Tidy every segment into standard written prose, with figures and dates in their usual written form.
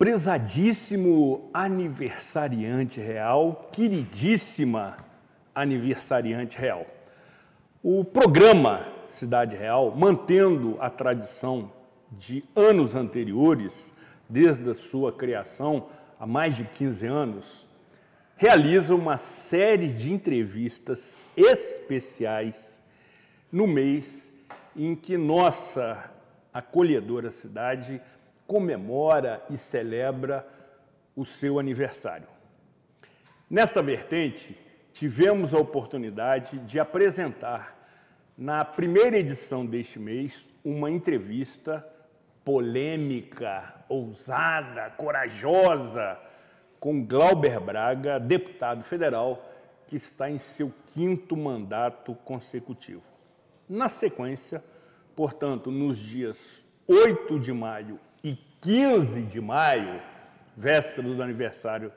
Prezadíssimo aniversariante real, queridíssima aniversariante real. O programa Cidade Real, mantendo a tradição de anos anteriores, desde a sua criação há mais de 15 anos, realiza uma série de entrevistas especiais no mês em que nossa acolhedora cidade comemora e celebra o seu aniversário. Nesta vertente, tivemos a oportunidade de apresentar, na primeira edição deste mês, uma entrevista polêmica, ousada, corajosa, com Glauber Braga, deputado federal, que está em seu 5º mandato consecutivo. Na sequência, portanto, nos dias 8 de maio e 15 de maio, véspera do aniversário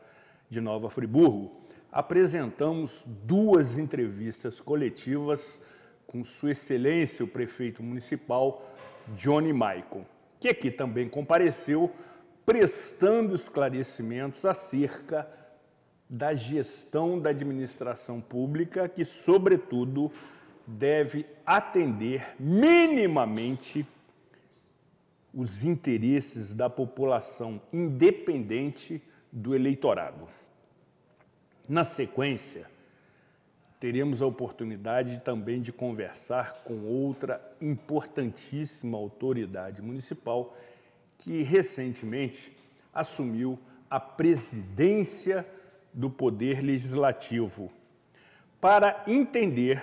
de Nova Friburgo, apresentamos 2 entrevistas coletivas com Sua Excelência, o prefeito municipal, Johnny Maicon, que aqui também compareceu, prestando esclarecimentos acerca da gestão da administração pública, que, sobretudo, deve atender minimamente os interesses da população, independente do eleitorado. Na sequência, teremos a oportunidade também de conversar com outra importantíssima autoridade municipal que recentemente assumiu a presidência do Poder Legislativo, para entender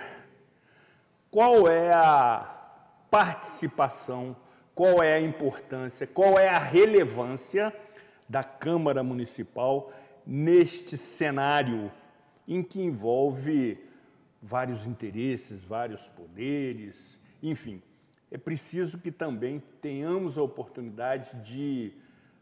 qual é a participação, qual é a importância, qual é a relevância da Câmara Municipal neste cenário em que envolve vários interesses, vários poderes, enfim. É preciso que também tenhamos a oportunidade de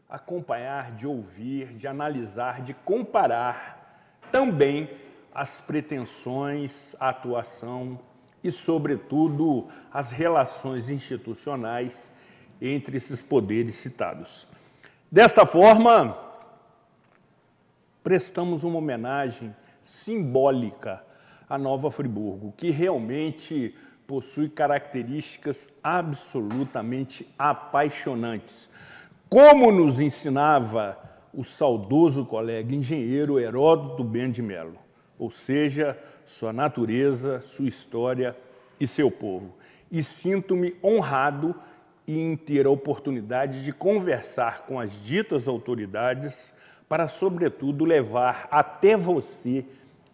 acompanhar, de ouvir, de analisar, de comparar também as pretensões, a atuação e, sobretudo, as relações institucionais entre esses poderes citados. Desta forma, prestamos uma homenagem simbólica à Nova Friburgo, que realmente possui características absolutamente apaixonantes. Como nos ensinava o saudoso colega engenheiro Heródoto Ben de Mello, ou seja, sua natureza, sua história e seu povo. E sinto-me honrado em ter a oportunidade de conversar com as ditas autoridades para, sobretudo, levar até você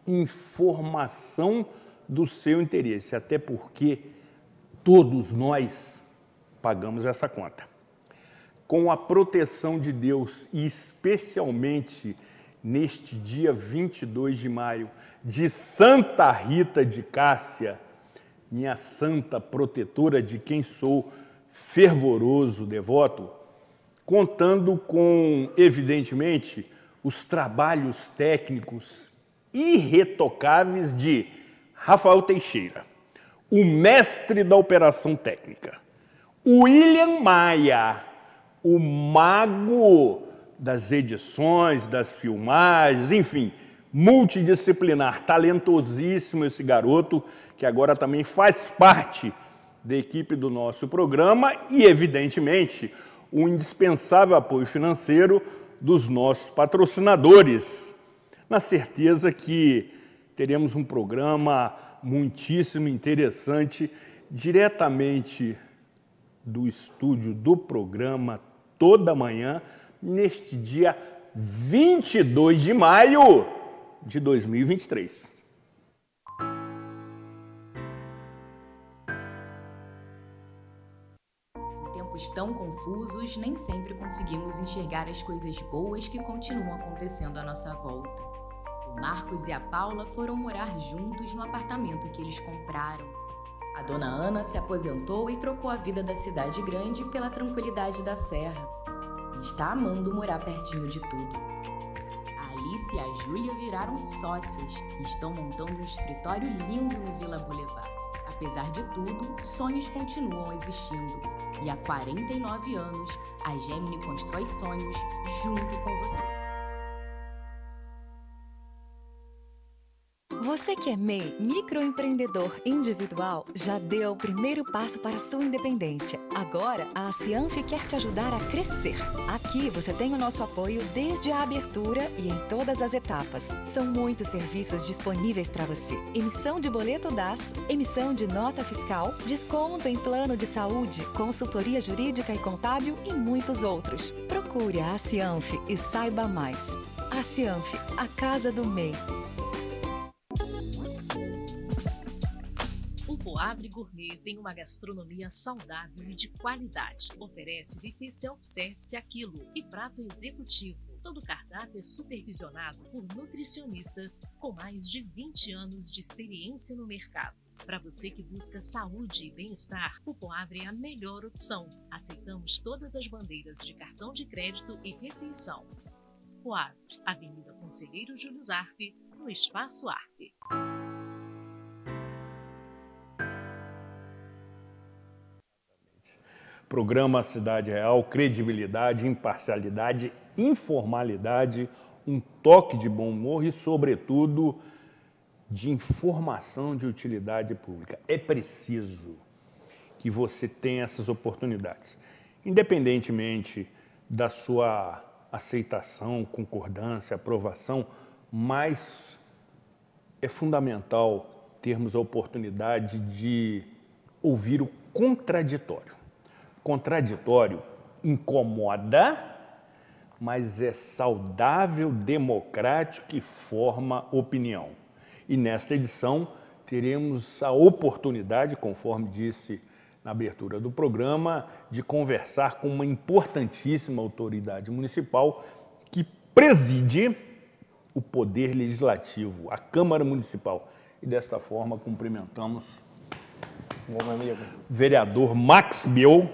informação do seu interesse, até porque todos nós pagamos essa conta. Com a proteção de Deus e especialmente neste dia 22 de maio, de Santa Rita de Cássia, minha santa protetora de quem sou fervoroso devoto, contando com, evidentemente, os trabalhos técnicos irretocáveis de Rafael Teixeira, o mestre da operação técnica, William Maia, o mago das edições, das filmagens, enfim, multidisciplinar, talentosíssimo esse garoto, que agora também faz parte da equipe do nosso programa e, evidentemente, o indispensável apoio financeiro dos nossos patrocinadores, na certeza que teremos um programa muitíssimo interessante, diretamente do estúdio do programa, toda manhã, neste dia 22 de maio de 2023. Em tempos tão confusos, nem sempre conseguimos enxergar as coisas boas que continuam acontecendo à nossa volta. O Marcos e a Paula foram morar juntos no apartamento que eles compraram. A dona Ana se aposentou e trocou a vida da cidade grande pela tranquilidade da serra. E está amando morar pertinho de tudo. A Alice e a Júlia viraram sócias e estão montando um escritório lindo no Vila Boulevard. A Apesar de tudo, sonhos continuam existindo. E há 49 anos, a Gemini constrói sonhos junto com você. Você que é MEI, microempreendedor individual, já deu o primeiro passo para a sua independência. Agora, a Cianf quer te ajudar a crescer. Aqui você tem o nosso apoio desde a abertura e em todas as etapas. São muitos serviços disponíveis para você. Emissão de boleto DAS, emissão de nota fiscal, desconto em plano de saúde, consultoria jurídica e contábil e muitos outros. Procure a Cianf e saiba mais. A Cianf, a casa do MEI. O Poavre Gourmet tem uma gastronomia saudável e de qualidade. Oferece buffet self-service a quilo e prato executivo. Todo o cardápio é supervisionado por nutricionistas com mais de 20 anos de experiência no mercado. Para você que busca saúde e bem-estar, o Poavre é a melhor opção. Aceitamos todas as bandeiras de cartão de crédito e refeição. Poavre, Avenida Conselheiro Júlio Zarpe, no Espaço Arpe. Programa Cidade Real, credibilidade, imparcialidade, informalidade, um toque de bom humor e, sobretudo, de informação de utilidade pública. É preciso que você tenha essas oportunidades, independentemente da sua aceitação, concordância, aprovação, mas é fundamental termos a oportunidade de ouvir o contraditório. Contraditório incomoda, mas é saudável, democrático e forma opinião. E nesta edição teremos a oportunidade, conforme disse na abertura do programa, de conversar com uma importantíssima autoridade municipal que preside o Poder Legislativo, a Câmara Municipal. E desta forma cumprimentamos Bom, amigo. Vereador Max Biel,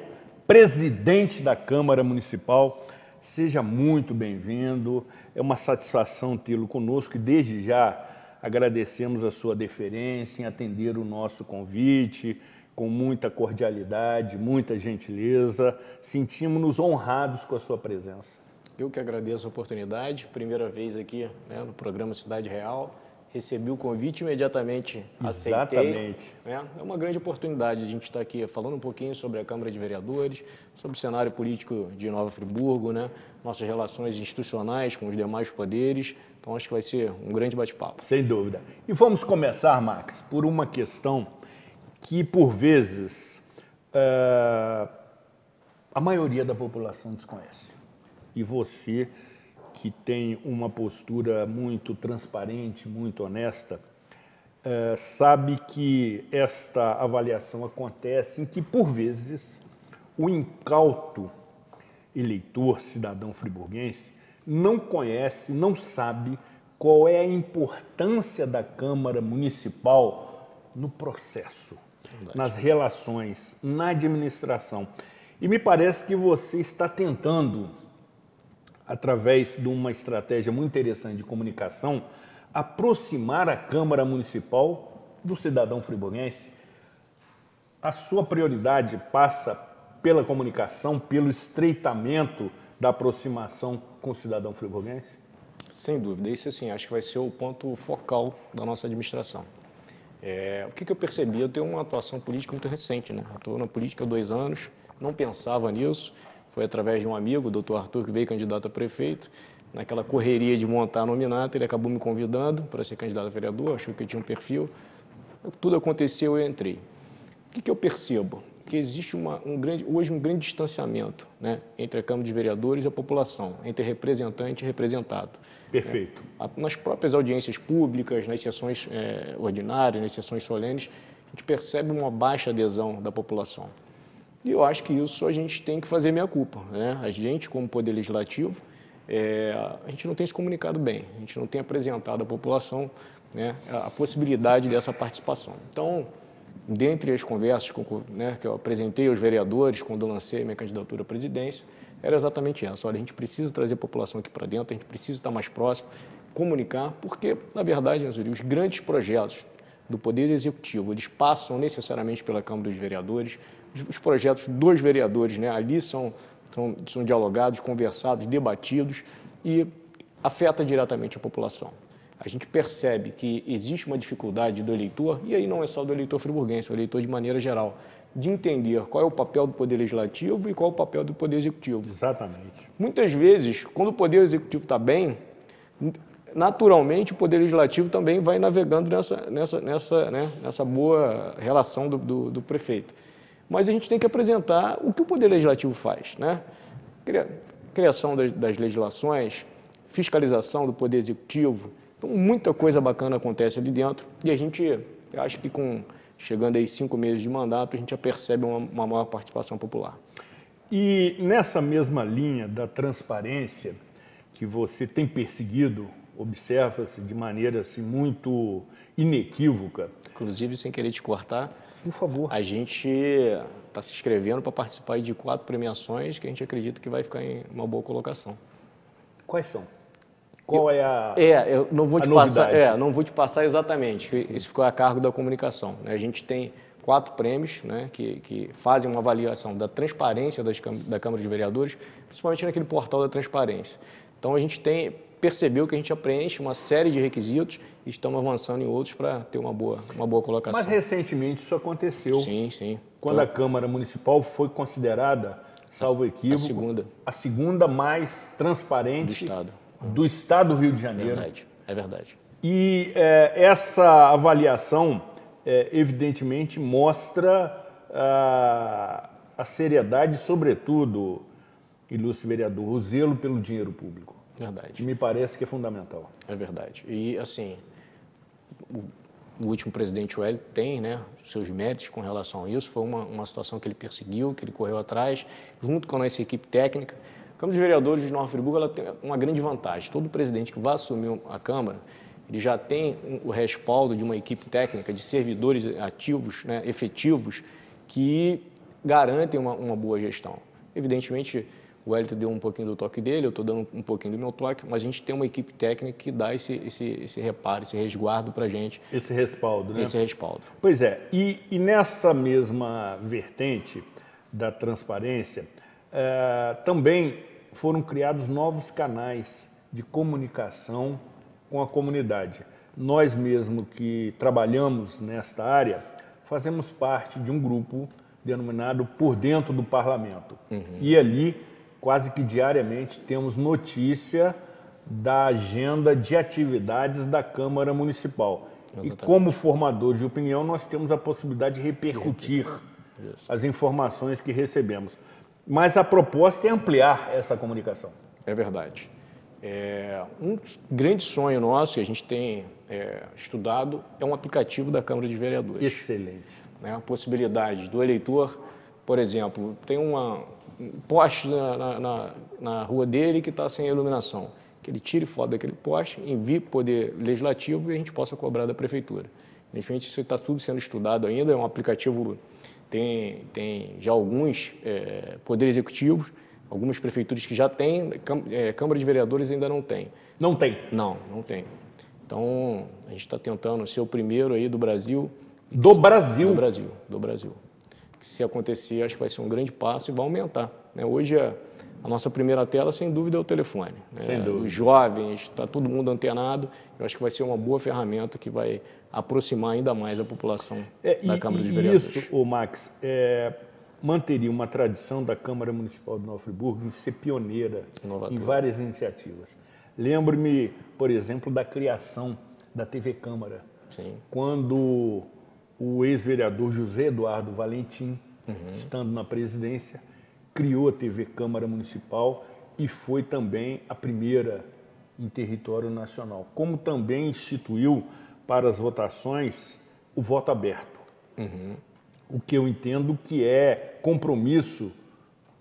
presidente da Câmara Municipal. Seja muito bem-vindo, é uma satisfação tê-lo conosco e desde já agradecemos a sua deferência em atender o nosso convite com muita cordialidade, muita gentileza. Sentimos-nos honrados com a sua presença. Eu que agradeço a oportunidade, primeira vez aqui, né, no programa Cidade Real. Recebi o convite e imediatamente aceitei. Exatamente. É uma grande oportunidade a gente estar aqui falando um pouquinho sobre a Câmara de Vereadores, sobre o cenário político de Nova Friburgo, né? Nossas relações institucionais com os demais poderes. Então, acho que vai ser um grande bate-papo. Sem dúvida. E vamos começar, Max, por uma questão que, por vezes, a maioria da população desconhece. E você, que tem uma postura muito transparente, muito honesta, sabe que esta avaliação acontece em que, por vezes, o incauto eleitor, cidadão friburguense, não conhece, não sabe qual é a importância da Câmara Municipal no processo, nas relações, na administração. E me parece que você está tentando, através de uma estratégia muito interessante de comunicação, aproximar a Câmara Municipal do cidadão friburguense. A sua prioridade passa pela comunicação, pelo estreitamento da aproximação com o cidadão friburguense? Sem dúvida, isso assim, acho que vai ser o ponto focal da nossa administração. O que eu percebi? Eu tenho uma atuação política muito recente, né? Eu estou na política há 2 anos, não pensava nisso. Foi através de um amigo, o doutor Arthur, que veio candidato a prefeito. Naquela correria de montar a nominata, ele acabou me convidando para ser candidato a vereador, achou que eu tinha um perfil. Tudo aconteceu e eu entrei. O que eu percebo? Que existe hoje um grande distanciamento, né, entre a Câmara de Vereadores e a população, entre representante e representado. Perfeito. Nas próprias audiências públicas, nas sessões ordinárias, nas sessões solenes, a gente percebe uma baixa adesão da população. E eu acho que isso a gente tem que fazer meia-culpa, né? A gente, como Poder Legislativo, a gente não tem se comunicado bem, a gente não tem apresentado à população, né, a possibilidade dessa participação. Então, dentre as conversas né, que eu apresentei aos vereadores quando eu lancei minha candidatura à presidência, era exatamente essa. Olha, a gente precisa trazer a população aqui para dentro, a gente precisa estar mais próximo, comunicar, porque, na verdade, os grandes projetos, do Poder Executivo, eles passam necessariamente pela Câmara dos Vereadores. Os projetos dos vereadores, né, ali são dialogados, conversados, debatidos e afeta diretamente a população. A gente percebe que existe uma dificuldade do eleitor, e aí não é só do eleitor friburguense, é o eleitor de maneira geral, de entender qual é o papel do Poder Legislativo e qual é o papel do Poder Executivo. Exatamente. Muitas vezes, quando o Poder Executivo está bem, naturalmente o Poder Legislativo também vai navegando nessa boa relação do prefeito. Mas a gente tem que apresentar o que o Poder Legislativo faz, né? Criação das legislações, fiscalização do Poder Executivo. Então, muita coisa bacana acontece ali dentro e a gente, eu acho que chegando aí 5 meses de mandato, a gente já percebe uma maior participação popular. E nessa mesma linha da transparência que você tem perseguido, observa-se de maneira assim, muito inequívoca. Inclusive, sem querer te cortar, por favor, a gente está se inscrevendo para participar de 4 premiações que a gente acredita que vai ficar em uma boa colocação. Quais são? Qual é a eu não vou te passar, não vou te passar exatamente. Sim. Isso ficou a cargo da comunicação, né? A gente tem 4 prêmios, né, que fazem uma avaliação da transparência da Câmara de Vereadores, principalmente naquele portal da transparência. Então a gente percebeu que a gente já preenche uma série de requisitos e estamos avançando em outros para ter uma boa colocação. Mas recentemente isso aconteceu. Sim, sim. Quando a Câmara Municipal foi considerada, salvo equívoco, a segunda mais transparente do Estado do Rio de Janeiro. É verdade. E essa avaliação, evidentemente, mostra a seriedade, sobretudo, ilustre vereador, o zelo pelo dinheiro público. Verdade. Que me parece que é fundamental. É verdade. E, assim, o último presidente, o Hélio, tem, né, seus méritos com relação a isso. Foi uma situação que ele perseguiu, que ele correu atrás, junto com a nossa equipe técnica. A Câmara dos Vereadores de Nova Friburgo ela tem uma grande vantagem. Todo presidente que vai assumir a Câmara, ele já tem o respaldo de uma equipe técnica, de servidores ativos, né, efetivos, que garantem uma boa gestão. Evidentemente, o Hélio deu um pouquinho do toque dele, eu estou dando um pouquinho do meu toque, mas a gente tem uma equipe técnica que dá esse reparo, esse resguardo para a gente. Esse respaldo, né? Esse respaldo. Pois é, e nessa mesma vertente da transparência, também foram criados novos canais de comunicação com a comunidade. Nós mesmo que trabalhamos nesta área, fazemos parte de um grupo denominado Por Dentro do Parlamento. E ali, quase que diariamente, temos notícia da agenda de atividades da Câmara Municipal. Exatamente. E como formador de opinião, nós temos a possibilidade de repercutir as informações que recebemos. Mas a proposta é ampliar essa comunicação. É verdade. Um grande sonho nosso, que a gente tem estudado, é um aplicativo da Câmara de Vereadores. Excelente. A possibilidade do eleitor, por exemplo, tem um poste na rua dele que está sem iluminação, que ele tire foto daquele poste, envie para o Poder Legislativo e a gente possa cobrar da Prefeitura. Infelizmente, isso está tudo sendo estudado ainda, é um aplicativo, tem já alguns poderes executivos, algumas prefeituras que já têm, Câmara de Vereadores ainda não tem. Não tem? Não tem. Então, a gente está tentando ser o primeiro aí do Brasil. Do Brasil? Do Brasil. Se acontecer, acho que vai ser um grande passo e vai aumentar. Hoje, a nossa primeira tela, sem dúvida, é o telefone. Sem dúvida. Os jovens, está todo mundo antenado. Eu acho que vai ser uma boa ferramenta que vai aproximar ainda mais a população da Câmara dos Vereadores. Isso, Max, manteria uma tradição da Câmara Municipal de Nova Friburgo em ser pioneira em várias iniciativas. Lembro-me, por exemplo, da criação da TV Câmara. Sim. Quando o ex-vereador José Eduardo Valentim, estando na presidência, criou a TV Câmara Municipal e foi também a primeira em território nacional. Como também instituiu para as votações o voto aberto. O que eu entendo que é compromisso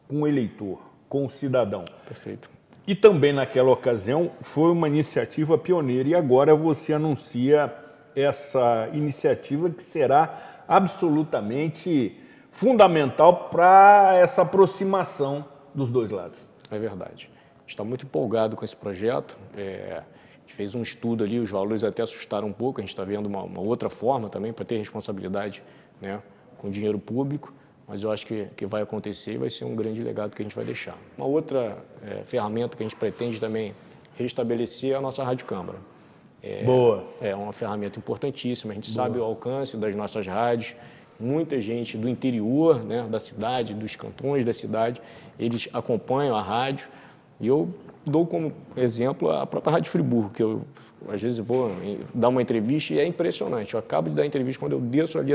com o eleitor, com o cidadão. Perfeito. E também naquela ocasião foi uma iniciativa pioneira e agora você anuncia essa iniciativa que será absolutamente fundamental para essa aproximação dos dois lados. É verdade. Está muito empolgado com esse projeto. gente fez um estudo ali, os valores até assustaram um pouco, a gente está vendo uma outra forma também para ter responsabilidade, né, com dinheiro público, mas eu acho que vai acontecer e vai ser um grande legado que a gente vai deixar. Uma outra ferramenta que a gente pretende também restabelecer é a nossa Rádio Câmara. Boa. É uma ferramenta importantíssima, a gente sabe o alcance das nossas rádios, muita gente do interior, né, da cidade, dos cantões da cidade, eles acompanham a rádio, e eu dou como exemplo a própria Rádio Friburgo, que eu às vezes vou dar uma entrevista e é impressionante. Eu acabo de dar entrevista, quando eu desço ali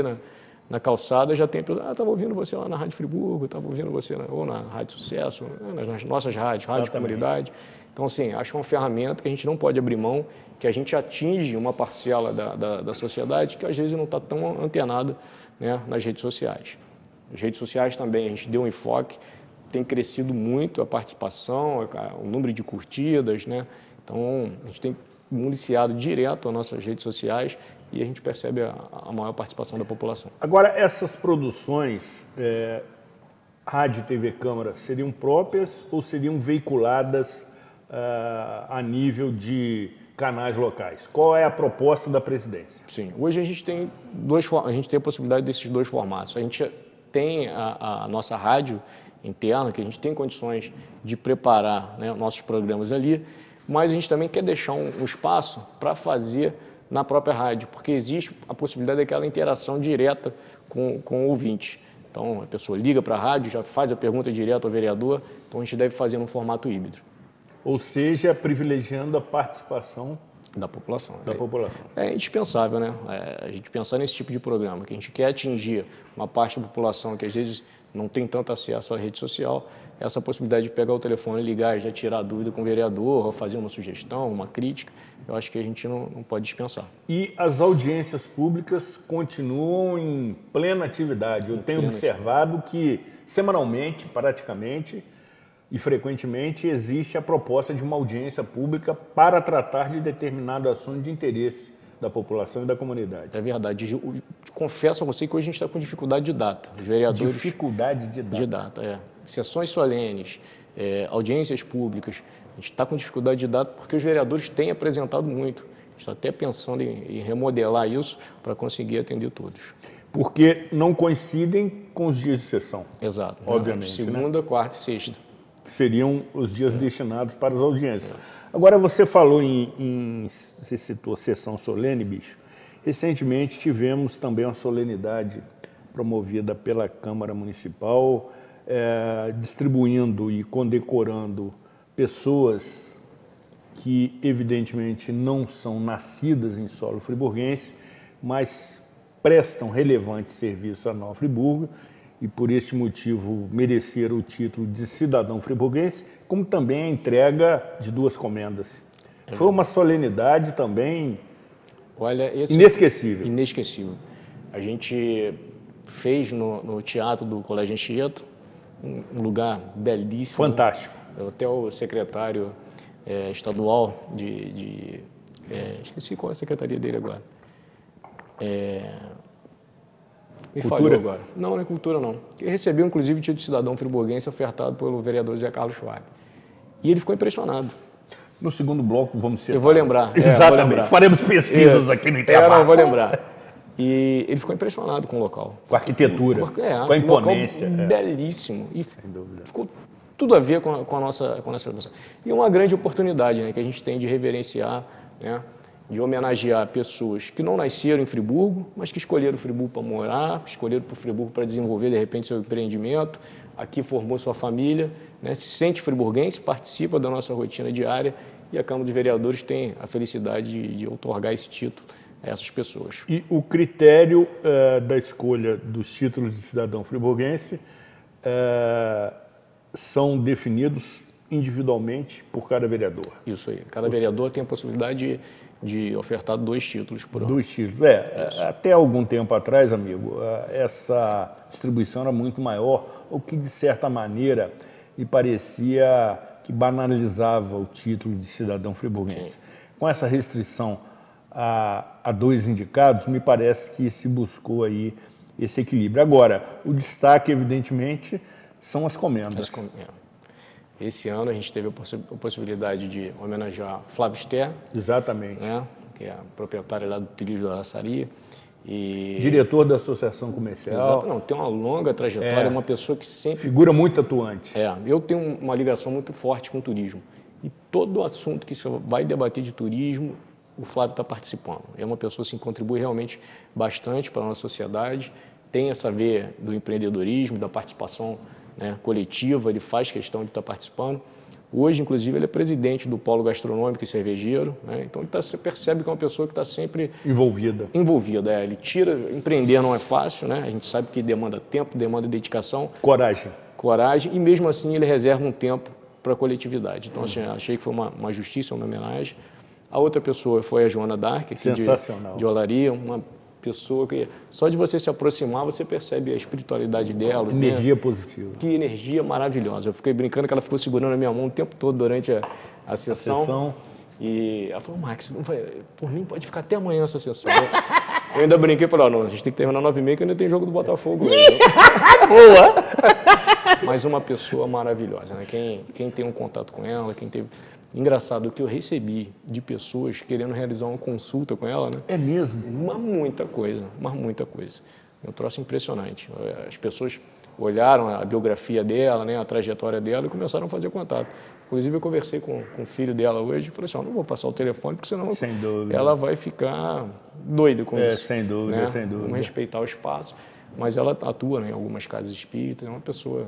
na calçada, já tem pessoas, estava ouvindo você lá na Rádio Friburgo, estava ouvindo você ou na Rádio Sucesso, nas nossas rádios, Rádio Comunidade. Então, assim, acho que é uma ferramenta que a gente não pode abrir mão, que a gente atinge uma parcela da sociedade que às vezes não está tão antenada, né, nas redes sociais. As redes sociais também, a gente deu um enfoque, tem crescido muito a participação, o número de curtidas, né? Então, a gente tem municiado direto as nossas redes sociais e a gente percebe a maior participação da população. Agora, essas produções, rádio e TV Câmara, seriam próprias ou seriam veiculadas a nível de canais locais? Qual é a proposta da presidência? Sim, hoje a gente tem a possibilidade desses dois formatos. A gente tem a nossa rádio interna, que a gente tem condições de preparar, né, nossos programas ali, mas a gente também quer deixar um espaço para fazer na própria rádio, porque existe a possibilidade daquela interação direta com o ouvinte. Então, a pessoa liga para a rádio, já faz a pergunta direto ao vereador, então a gente deve fazer num formato híbrido. Ou seja, privilegiando a participação da população. população. É indispensável, né? A gente pensar nesse tipo de programa, que a gente quer atingir uma parte da população que às vezes não tem tanto acesso à rede social, essa possibilidade de pegar o telefone, ligar e já tirar a dúvida com o vereador, ou fazer uma sugestão, uma crítica, eu acho que a gente não pode dispensar. E as audiências públicas continuam em plena atividade. Eu tenho observado que semanalmente, praticamente, e frequentemente existe a proposta de uma audiência pública para tratar de determinado assunto de interesse da população e da comunidade. É verdade. Eu confesso a você que hoje a gente está com dificuldade de data. Os vereadores... Dificuldade de data. De data, é. Sessões solenes, audiências públicas. A gente está com dificuldade de data porque os vereadores têm apresentado muito. A gente está até pensando em remodelar isso para conseguir atender todos. Porque não coincidem com os dias de sessão. Exato. Obviamente. Segunda, quarta e sexta. Que seriam os dias destinados para as audiências. Agora, você falou você citou sessão solene, bicho. Recentemente tivemos também uma solenidade promovida pela Câmara Municipal, distribuindo e condecorando pessoas que, evidentemente, não são nascidas em solo friburguense, mas prestam relevante serviço a Nova Friburgo e, por este motivo, mereceram o título de cidadão friburguense, como também a entrega de 2 comendas. Foi uma solenidade também inesquecível. Inesquecível. A gente fez no Teatro do Colégio Anchieta, um lugar belíssimo. Fantástico. Até o secretário estadual esqueci qual é a secretaria dele agora. Me falhou agora. Não é cultura, não. Ele recebeu, inclusive, o título de cidadão friburguense ofertado pelo vereador Zé Carlos Schwab. E ele ficou impressionado. No segundo bloco, vamos ser. Eu vou lembrar. Exatamente. Vou lembrar. Faremos pesquisas aqui no intervalo. Não, vou lembrar. E ele ficou impressionado com o local. Com a arquitetura, com a imponência. Um local belíssimo. E sem dúvida. Ficou tudo a ver com a nossa educação. E é uma grande oportunidade, né, que a gente tem de reverenciar, né, de homenagear pessoas que não nasceram em Friburgo, mas que escolheram Friburgo para morar, escolheram o Friburgo para desenvolver, de repente, seu empreendimento, aqui formou sua família, né, se sente friburguense, participa da nossa rotina diária e a Câmara de Vereadores tem a felicidade de outorgar esse título a essas pessoas. E o critério da escolha dos títulos de cidadão friburguense são definidos individualmente por cada vereador. Isso aí. Cada vereador tem a possibilidade de ofertar 2 títulos por ano. 2 títulos. Até algum tempo atrás, amigo, essa distribuição era muito maior, o que, de certa maneira, me parecia que banalizava o título de cidadão friburguense. Sim. Com essa restrição a 2 indicados, me parece que se buscou aí esse equilíbrio. Agora, o destaque, evidentemente, são as comendas. Esse ano a gente teve a possibilidade de homenagear Flávio Ster, Exatamente. né, que é a proprietária lá do Trilho da Laçaria. E... Diretor da Associação Comercial. Exato, não, tem uma longa trajetória, uma pessoa que sempre... Figura muito atuante. Eu tenho uma ligação muito forte com o turismo. E todo assunto que você vai debater de turismo, o Flávio está participando. É uma pessoa assim, que contribui realmente bastante para a nossa sociedade, tem essa veia do empreendedorismo, da participação, né, coletiva, ele faz questão de estar participando. Hoje, inclusive, ele é presidente do Polo Gastronômico e Cervejeiro, né? Então você percebe que é uma pessoa que está sempre envolvida. Ele empreender não é fácil, né? A gente sabe que demanda tempo, demanda dedicação. Coragem, e mesmo assim ele reserva um tempo para a coletividade. Então, assim, achei que foi uma justiça, uma homenagem. A outra pessoa foi a Joana Dark, aqui de Olaria, uma pessoa que só de você se aproximar, você percebe a espiritualidade dela. Energia positiva. Que energia maravilhosa. Eu fiquei brincando que ela ficou segurando a minha mão o tempo todo durante a sessão. E ela falou, Max, não vai, por mim pode ficar até amanhã essa sessão. Eu ainda brinquei e falei, não, a gente tem que terminar 9h30 que ainda tem jogo do Botafogo. Boa! Mas uma pessoa maravilhosa, né? Quem tem um contato com ela, quem teve... Engraçado, o que eu recebi de pessoas querendo realizar uma consulta com ela, né? É mesmo? Mas muita coisa. É um troço impressionante. As pessoas olharam a biografia dela, né, a trajetória dela e começaram a fazer contato. Inclusive, eu conversei com o filho dela hoje e falei assim, não vou passar o telefone, porque senão ela vai ficar doida com isso. Sem dúvida, né? sem dúvida. Vamos respeitar o espaço. Mas ela atua, né, em algumas casas espíritas, é uma pessoa...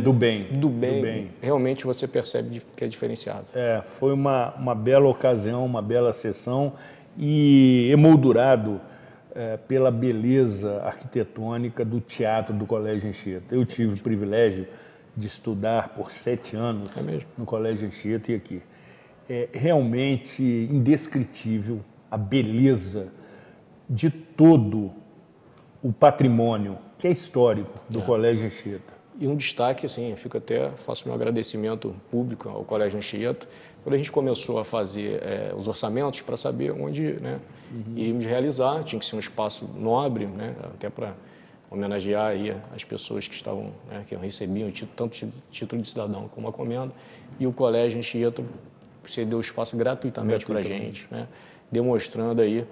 do bem. Do bem. Realmente você percebe que é diferenciado. Foi uma bela ocasião, uma bela sessão e emoldurado pela beleza arquitetônica do teatro do Colégio Anchieta. Eu tive o privilégio de estudar por 7 anos no Colégio Anchieta e aqui. É realmente indescritível a beleza de todo o patrimônio, que é histórico, do Colégio Anchieta. E um destaque, assim, faço meu agradecimento público ao Colégio Anchieta, quando a gente começou a fazer os orçamentos para saber onde, né, iríamos realizar, tinha que ser um espaço nobre, né, até para homenagear aí as pessoas que estavam, né, que recebiam tanto título de cidadão como a comenda, e o Colégio Anchieta cedeu o espaço gratuitamente para a gente, né, demonstrando aí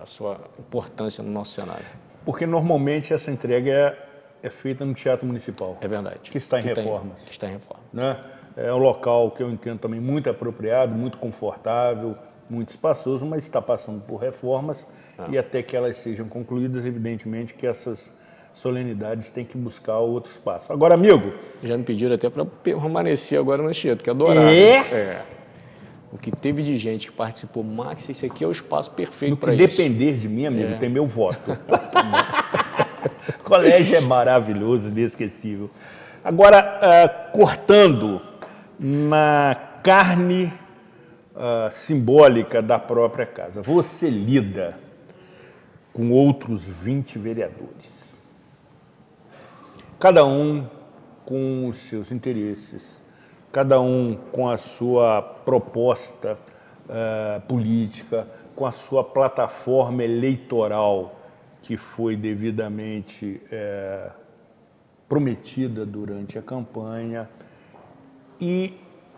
a sua importância no nosso cenário. Porque normalmente essa entrega é feita no Teatro Municipal. É verdade. Que está em reformas. Que está em reforma. Né? É um local que eu entendo também muito apropriado, muito confortável, muito espaçoso, mas está passando por reformas e até que elas sejam concluídas, evidentemente que essas solenidades têm que buscar outro espaço. Agora, amigo... Já me pediram até para permanecer agora no Anchieta, que é adorado. O que teve de gente que participou, Max, esse aqui é o espaço perfeito para isso. No que depender de mim, amigo, tem meu voto. O colégio é maravilhoso, inesquecível. Agora, cortando na carne simbólica da própria casa, você lida com outros 20 vereadores. Cada um com os seus interesses, cada um com a sua proposta política, com a sua plataforma eleitoral que foi devidamente prometida durante a campanha. E,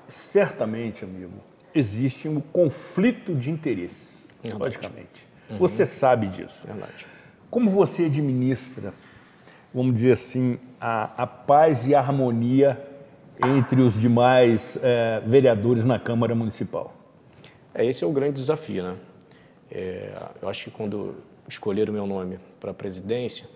certamente, amigo, existe um conflito de interesse, logicamente. Você sabe disso. Verdade. Como você administra, vamos dizer assim, a paz e a harmonia entre os demais vereadores na Câmara Municipal? Esse é o grande desafio, né? Eu acho que quando escolheram o meu nome para a presidência,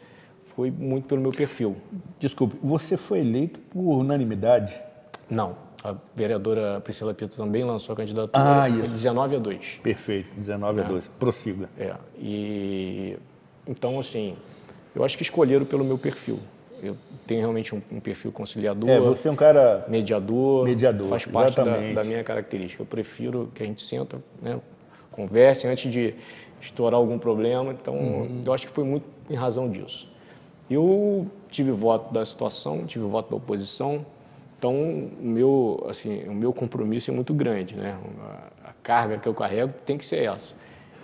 foi muito pelo meu perfil. Desculpe, você foi eleito por unanimidade? Não. A vereadora Priscila Pito também lançou a candidatura, foi 19-2. Perfeito, 19-2. Prossiga. Então, assim, eu acho que escolheram pelo meu perfil. Eu tenho realmente um perfil conciliador. Você é um cara... Mediador. Faz parte da minha característica. Eu prefiro que a gente senta, né, converse antes de estourar algum problema. Então, eu acho que foi muito em razão disso. Eu tive voto da situação, tive voto da oposição. Então, o meu compromisso é muito grande, né? A carga que eu carrego tem que ser essa.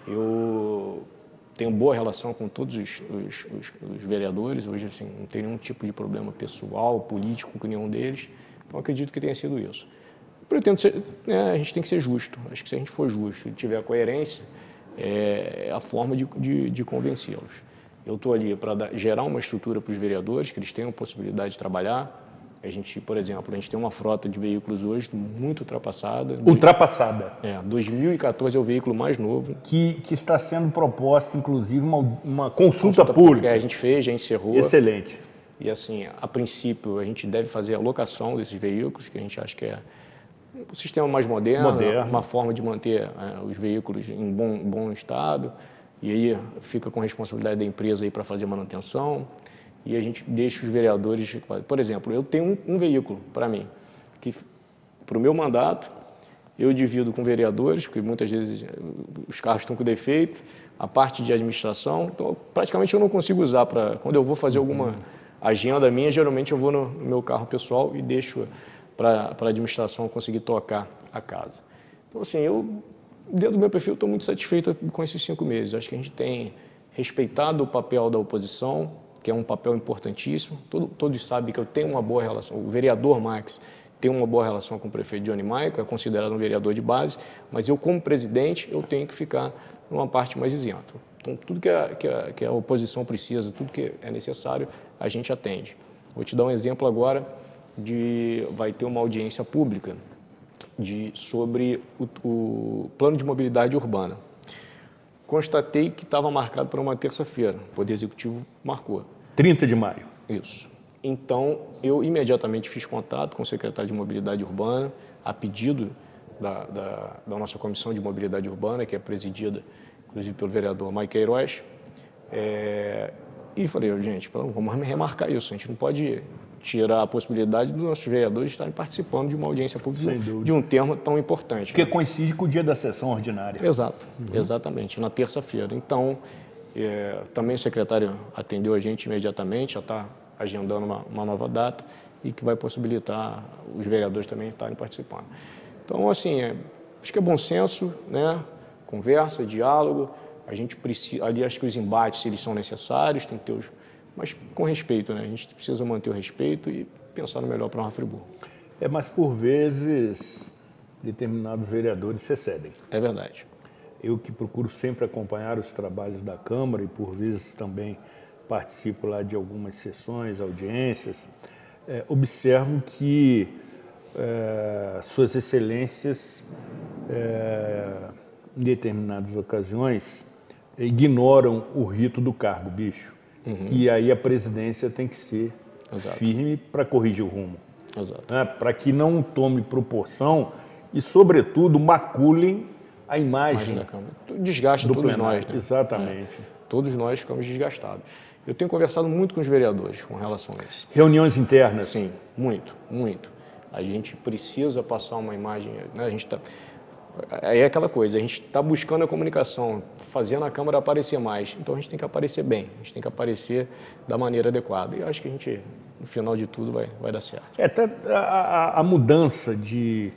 Eu tenho boa relação com todos os vereadores. Hoje, assim, não tenho nenhum tipo de problema pessoal, político com nenhum deles. Então, acredito que tenha sido isso. Pretendo ser, a gente tem que ser justo. Acho que se a gente for justo e tiver coerência, é a forma de convencê-los. Eu estou ali para gerar uma estrutura para os vereadores, que eles tenham possibilidade de trabalhar. A gente, por exemplo, a gente tem uma frota de veículos hoje muito ultrapassada. Ultrapassada. 2014 é o veículo mais novo. Que está sendo proposta, inclusive, uma consulta pública. A gente fez, já encerrou. Excelente. E, assim, a princípio, a gente deve fazer a locação desses veículos, que a gente acha que é um sistema mais moderno. Uma forma de manter os veículos em bom estado. E aí fica com a responsabilidade da empresa aí para fazer manutenção. E a gente deixa os vereadores... Por exemplo, eu tenho um veículo para mim, que para o meu mandato eu divido com vereadores, porque muitas vezes os carros estão com defeito, a parte de administração. Então, praticamente eu não consigo usar para... Quando eu vou fazer alguma agenda minha, geralmente eu vou no meu carro pessoal e deixo para a administração conseguir tocar a casa. Então, assim, dentro do meu perfil, estou muito satisfeito com esses 5 meses. Acho que a gente tem respeitado o papel da oposição, que é um papel importantíssimo. Todos sabem que eu tenho uma boa relação. O vereador Max tem uma boa relação com o prefeito Johnny Maico, é considerado um vereador de base, mas eu, como presidente, eu tenho que ficar numa parte mais isenta. Então, tudo que a oposição precisa, tudo que é necessário, a gente atende. Vou te dar um exemplo agora vai ter uma audiência pública sobre o plano de mobilidade urbana. Constatei que estava marcado para uma terça-feira. O Poder Executivo marcou. 30 de maio. Isso. Então, eu imediatamente fiz contato com o secretário de Mobilidade Urbana, a pedido da nossa Comissão de Mobilidade Urbana, que é presidida, inclusive, pelo vereador Mike Queiroz, e falei, gente, vamos remarcar isso. A gente não pode tirar a possibilidade dos nossos vereadores estarem participando de uma audiência pública de um tema tão importante. Porque coincide com o dia da sessão ordinária. Exato, exatamente, na terça-feira. Então, também o secretário atendeu a gente imediatamente, já está agendando uma nova data e que vai possibilitar os vereadores também estarem participando. Então, assim, acho que é bom senso, né? Conversa, diálogo. A gente precisa, ali acho que os embates, se eles são necessários, tem que ter mas com respeito, né? A gente precisa manter o respeito e pensar no melhor para Nova Friburgo. Mas por vezes determinados vereadores se excedem. É verdade. Eu que procuro sempre acompanhar os trabalhos da Câmara e por vezes também participo lá de algumas sessões, audiências, observo que Suas Excelências, em determinadas ocasiões, ignoram o rito do cargo, bicho. E aí a presidência tem que ser firme para corrigir o rumo. Para que não tome proporção e, sobretudo, maculem a imagem da Câmara. Desgasta todos plenário. Nós. Né? Exatamente. Todos nós ficamos desgastados. Eu tenho conversado muito com os vereadores com relação a isso. Reuniões internas? Sim, muito, muito. A gente precisa passar uma imagem... Né? A gente é aquela coisa, a gente está buscando a comunicação, fazendo a Câmara aparecer mais. Então, a gente tem que aparecer bem, a gente tem que aparecer da maneira adequada. E eu acho que a gente, no final de tudo, vai dar certo. Até a mudança de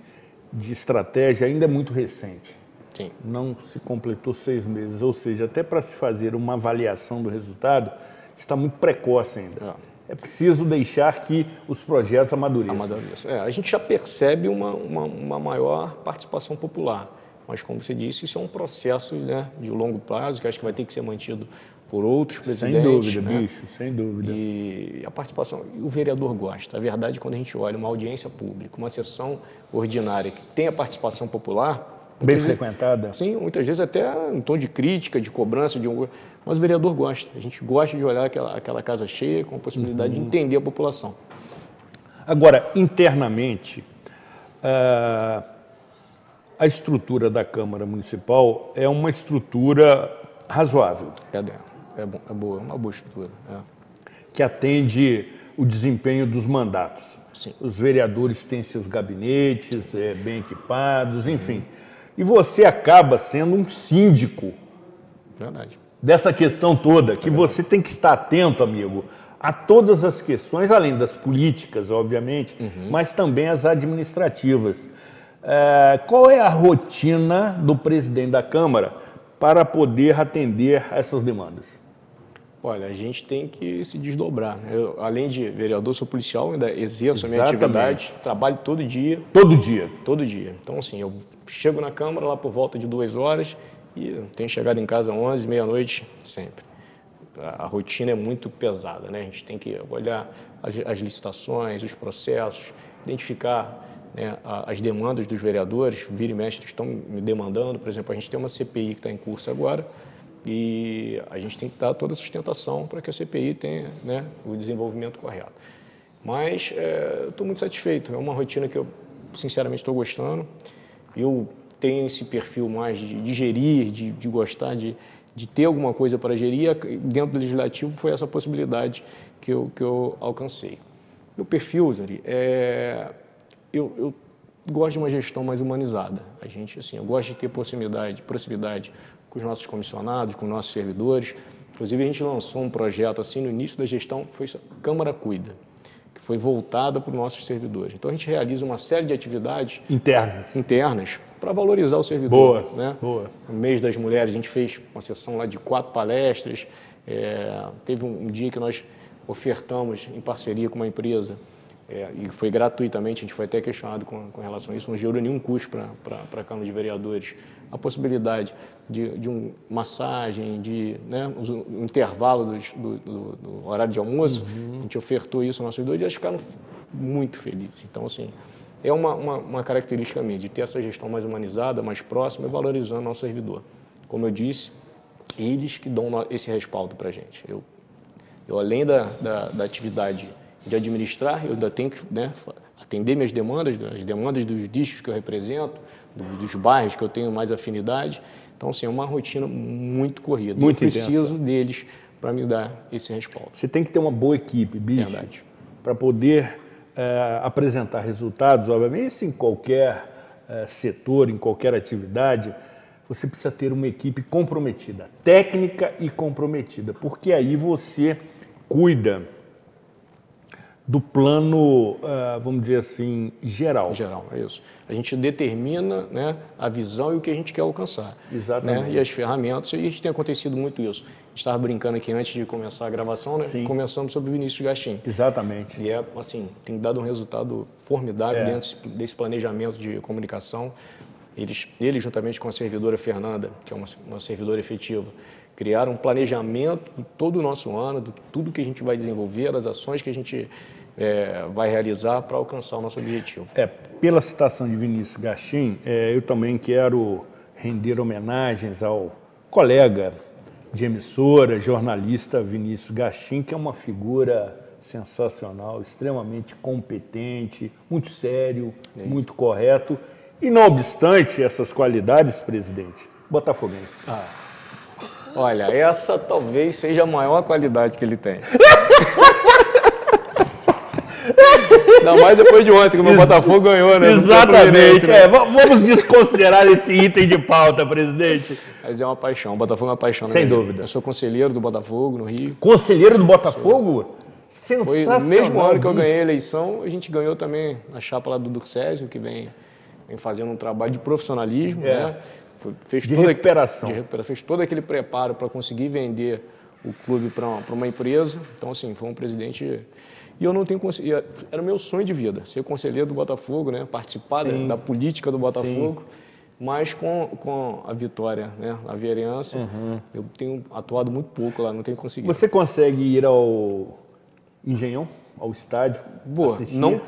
estratégia ainda é muito recente. Sim. Não se completou 6 meses, ou seja, até para se fazer uma avaliação do resultado, está muito precoce ainda. É preciso deixar que os projetos amadureçam. A gente já percebe uma maior participação popular, mas, como você disse, isso é um processo, né, de longo prazo, que acho que vai ter que ser mantido por outros presidentes. Sem dúvida, né? bicho, sem dúvida. E a participação, o vereador gosta. A verdade, quando a gente olha uma audiência pública, uma sessão ordinária que tem a participação popular... Bem frequentada? Sim, muitas vezes até em tom de crítica, de cobrança, mas o vereador gosta. A gente gosta de olhar aquela casa cheia com a possibilidade de entender a população. Agora, internamente, a estrutura da Câmara Municipal é uma estrutura razoável. É boa, é uma boa estrutura. Que atende o desempenho dos mandatos. Sim. Os vereadores têm seus gabinetes bem equipados, enfim. E você acaba sendo um síndico dessa questão toda, que você tem que estar atento, amigo, a todas as questões, além das políticas, obviamente, mas também as administrativas. Qual é a rotina do presidente da Câmara para poder atender essas demandas? Olha, a gente tem que se desdobrar. Eu, além de vereador, sou policial, ainda exerço a minha atividade, trabalho todo dia. Todo dia? Todo dia. Então, assim, eu chego na Câmara lá por volta de 2 horas e tenho chegado em casa 11, meia-noite, sempre. A rotina é muito pesada, né? A gente tem que olhar as licitações, os processos, identificar, né, as demandas dos vereadores, vira e mexe, estão me demandando. Por exemplo, a gente tem uma CPI que está em curso agora, e a gente tem que dar toda a sustentação para que a CPI tenha, né, o desenvolvimento correto. Mas eu estou muito satisfeito, é uma rotina que eu, sinceramente, estou gostando. Eu tenho esse perfil mais de gerir, de gostar de ter alguma coisa para gerir. Dentro do Legislativo foi essa possibilidade que eu alcancei. Meu perfil, Zari, eu gosto de uma gestão mais humanizada. A gente, assim, eu gosto de ter proximidade com os nossos comissionados, com os nossos servidores. Inclusive, a gente lançou um projeto assim no início da gestão, foi Câmara Cuida, que foi voltada para os nossos servidores. Então, a gente realiza uma série de atividades internas para valorizar o servidor. Boa, né? boa. No mês das mulheres, a gente fez uma sessão lá de 4 palestras. Teve um dia que nós ofertamos, em parceria com uma empresa, e foi gratuitamente, a gente foi até questionado com relação a isso, não gerou nenhum custo para a Câmara de Vereadores, a possibilidade de uma massagem, né, um intervalo do horário de almoço. A gente ofertou isso aos nossos servidores e eles ficaram muito felizes. Então, assim, é uma característica minha, de ter essa gestão mais humanizada, mais próxima e valorizando o nosso servidor. Como eu disse, eles que dão esse respaldo para a gente. Eu, além da atividade de administrar, eu ainda tenho que, né, atender minhas demandas, as demandas dos distritos que eu represento, dos bairros que eu tenho mais afinidade. Então, assim, é uma rotina muito corrida. Muito eu preciso deles para me dar esse respaldo. Você tem que ter uma boa equipe, bicho, para poder apresentar resultados. Obviamente, isso em qualquer setor, em qualquer atividade, você precisa ter uma equipe comprometida, técnica e comprometida, porque aí você cuida do plano, vamos dizer assim, geral. Geral, é isso. A gente determina, né, a visão e o que a gente quer alcançar. Exatamente. Né, e as ferramentas, e a gente tem acontecido muito isso. A gente estava brincando aqui antes de começar a gravação, né? Sim. Começamos sobre o Vinícius Gachim. Exatamente. E assim, tem dado um resultado formidável dentro desse planejamento de comunicação. Ele, juntamente com a servidora Fernanda, que é uma servidora efetiva, criaram um planejamento de todo o nosso ano, de tudo que a gente vai desenvolver, das ações que a gente vai realizar para alcançar o nosso objetivo. Pela citação de Vinícius Gachim, eu também quero render homenagens ao colega de emissora, jornalista Vinícius Gachim, que é uma figura sensacional, extremamente competente, muito sério, muito correto. E não obstante essas qualidades, presidente, botafoguense. Olha, essa talvez seja a maior qualidade que ele tem. Ainda mais depois de ontem, que o meu Botafogo ganhou, né? Exatamente. Vamos desconsiderar esse item de pauta, presidente. Mas é uma paixão. O Botafogo é uma paixão. Sem dúvida. Eu sou conselheiro do Botafogo, no Rio. Conselheiro do Botafogo? Sensacional. Foi no mesmo ano que eu ganhei a eleição, a gente ganhou também a chapa lá do Durcésio, que vem fazendo um trabalho de profissionalismo, né? Fez recuperação. Fez todo aquele preparo para conseguir vender o clube para uma empresa. Então, assim, foi um presidente... E eu não tenho conseguido... Era o meu sonho de vida, ser conselheiro do Botafogo, né? Participar da política do Botafogo. Sim. Mas com a vitória, né? A vereança, eu tenho atuado muito pouco lá, não tenho conseguido. Você consegue ir ao Engenhão, ao estádio? Assistir? Não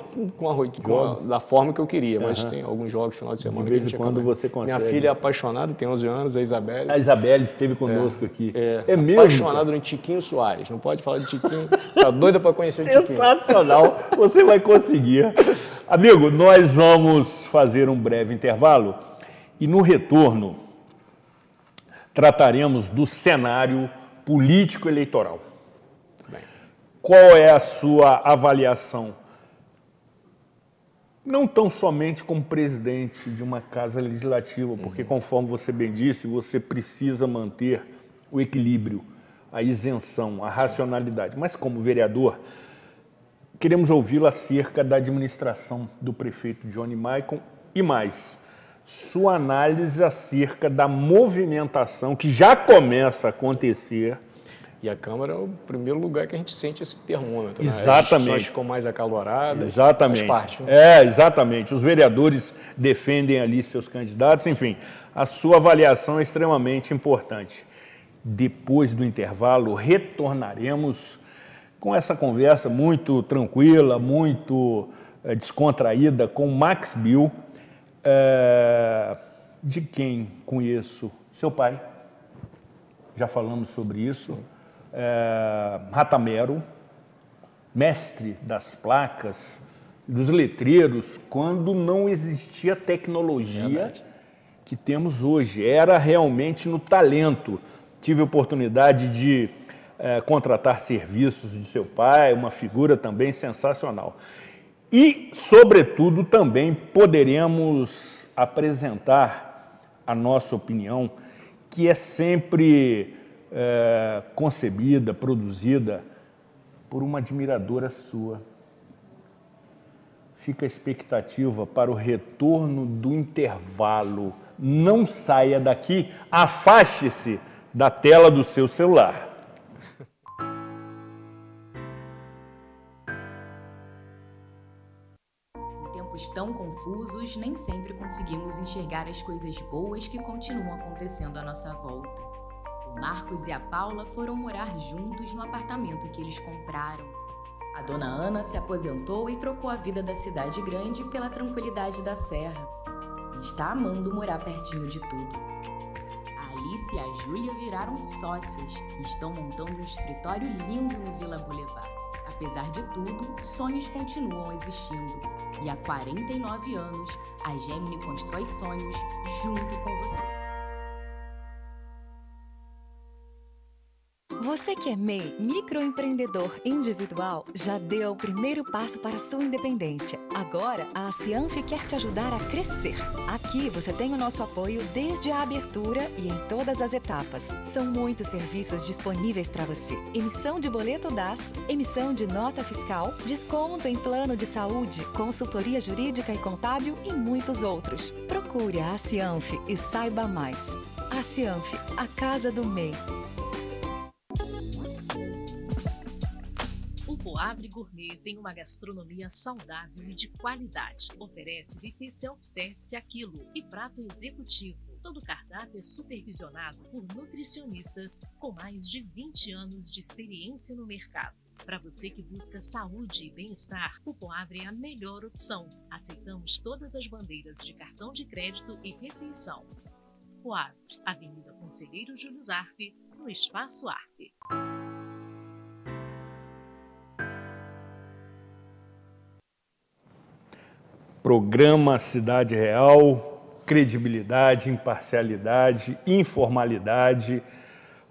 da forma que eu queria, mas tem alguns jogos no final de semana. De vez em quando você consegue. Minha filha é apaixonada, tem 11 anos, a Isabelle. A Isabelle esteve conosco aqui. É mesmo? Apaixonada no Tiquinho Soares. Não pode falar de Tiquinho. Tá doida para conhecer o Tiquinho. Sensacional. Você vai conseguir. Amigo, nós vamos fazer um breve intervalo e no retorno trataremos do cenário político-eleitoral. Qual é a sua avaliação? Não tão somente como presidente de uma casa legislativa, porque, conforme você bem disse, você precisa manter o equilíbrio, a isenção, a racionalidade. Mas, como vereador, queremos ouvi-lo acerca da administração do prefeito Johnny Maicon e mais, sua análise acerca da movimentação que já começa a acontecer E a Câmara é o primeiro lugar que a gente sente esse termômetro. Exatamente. Né? As discussões ficam mais acaloradas. Exatamente. Faz parte, né? Exatamente. Os vereadores defendem ali seus candidatos, enfim. A sua avaliação é extremamente importante. Depois do intervalo, retornaremos com essa conversa muito tranquila, muito descontraída com Max Bill, de quem conheço seu pai. Já falamos sobre isso. Ratamero, mestre das placas, dos letreiros, quando não existia a tecnologia que temos hoje. Era realmente no talento. Tive a oportunidade de contratar serviços de seu pai, uma figura também sensacional. E, sobretudo, também poderemos apresentar a nossa opinião, que é sempre concebida, produzida por uma admiradora sua. Fica a expectativa para o retorno do intervalo. Não saia daqui, afaste-se da tela do seu celular. Em tempos tão confusos, nem sempre conseguimos enxergar as coisas boas que continuam acontecendo à nossa volta. O Marcos e a Paula foram morar juntos no apartamento que eles compraram. A dona Ana se aposentou e trocou a vida da cidade grande pela tranquilidade da serra. E está amando morar pertinho de tudo. A Alice e a Júlia viraram sócias e estão montando um escritório lindo no Vila Boulevard. Apesar de tudo, sonhos continuam existindo. E há 49 anos, a Gemini constrói sonhos junto com você. Você que é MEI, microempreendedor individual, já deu o primeiro passo para a sua independência. Agora, a Cianf quer te ajudar a crescer. Aqui você tem o nosso apoio desde a abertura e em todas as etapas. São muitos serviços disponíveis para você. Emissão de boleto DAS, emissão de nota fiscal, desconto em plano de saúde, consultoria jurídica e contábil e muitos outros. Procure a Cianf e saiba mais. A Cianf, a casa do MEI. O Poavre Gourmet tem uma gastronomia saudável e de qualidade. Oferece buffet self-service a quilo e prato executivo. Todo o cardápio é supervisionado por nutricionistas com mais de 20 anos de experiência no mercado. Para você que busca saúde e bem-estar, o Poavre é a melhor opção. Aceitamos todas as bandeiras de cartão de crédito e refeição. Poavre, Avenida Conselheiro Júlio Zarfe, no Espaço Arfe. Programa Cidade Real, credibilidade, imparcialidade, informalidade,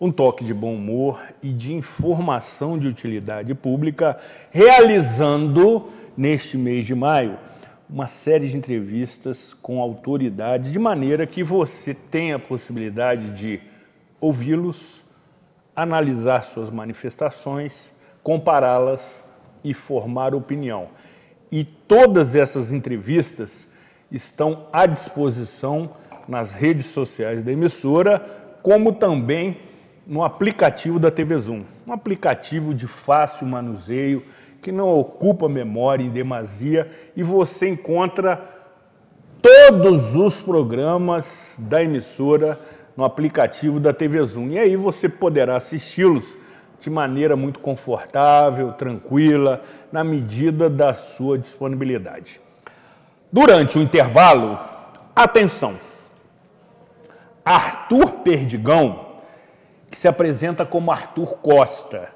um toque de bom humor e de informação de utilidade pública, realizando, neste mês de maio, uma série de entrevistas com autoridades, de maneira que você tenha a possibilidade de ouvi-los, analisar suas manifestações, compará-las e formar opinião. E todas essas entrevistas estão à disposição nas redes sociais da emissora, como também no aplicativo da TV Zoom. Um aplicativo de fácil manuseio, que não ocupa memória em demasia, e você encontra todos os programas da emissora no aplicativo da TV Zoom. E aí você poderá assisti-los de maneira muito confortável, tranquila, na medida da sua disponibilidade. Durante o intervalo, atenção, Arthur Perdigão, que se apresenta como Arthur Costa,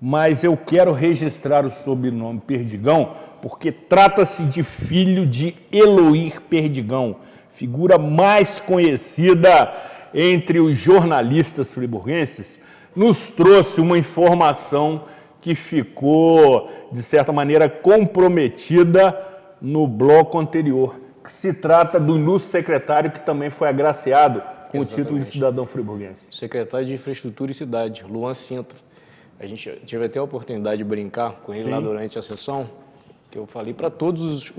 mas eu quero registrar o sobrenome Perdigão porque trata-se de filho de Eloir Perdigão, figura mais conhecida entre os jornalistas friburguenses, nos trouxe uma informação que ficou, de certa maneira, comprometida no bloco anterior, que se trata do ilustre secretário que também foi agraciado com o título de cidadão friburguense. Secretário de Infraestrutura e Cidade, Luan Sintra. A gente teve até a oportunidade de brincar com ele lá durante a sessão, que eu falei para todos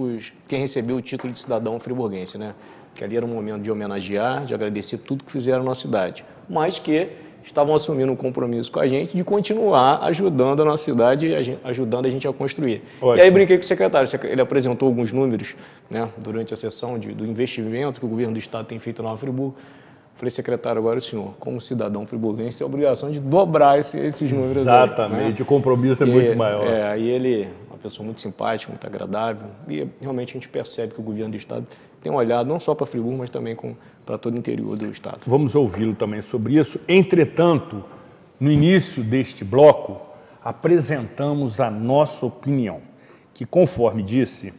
quem recebeu o título de cidadão friburguense, né? Que ali era um momento de homenagear, de agradecer tudo que fizeram na cidade, mas que estavam assumindo um compromisso com a gente de continuar ajudando a nossa cidade, ajudando a gente a construir. Ótimo. E aí brinquei com o secretário, ele apresentou alguns números, né, durante a sessão do investimento que o governo do estado tem feito na Nova Friburgo. Falei, secretário, agora o senhor, como cidadão friburguense, tem a obrigação de dobrar esses números. Exatamente, aí, né? O compromisso é muito maior. Aí ele, uma pessoa muito simpática, muito agradável, e realmente a gente percebe que o governo do estado tem um olhado não só para Friburgo, mas também para todo o interior do estado. Vamos ouvi-lo também sobre isso. Entretanto, no início deste bloco, apresentamos a nossa opinião, que, conforme disse,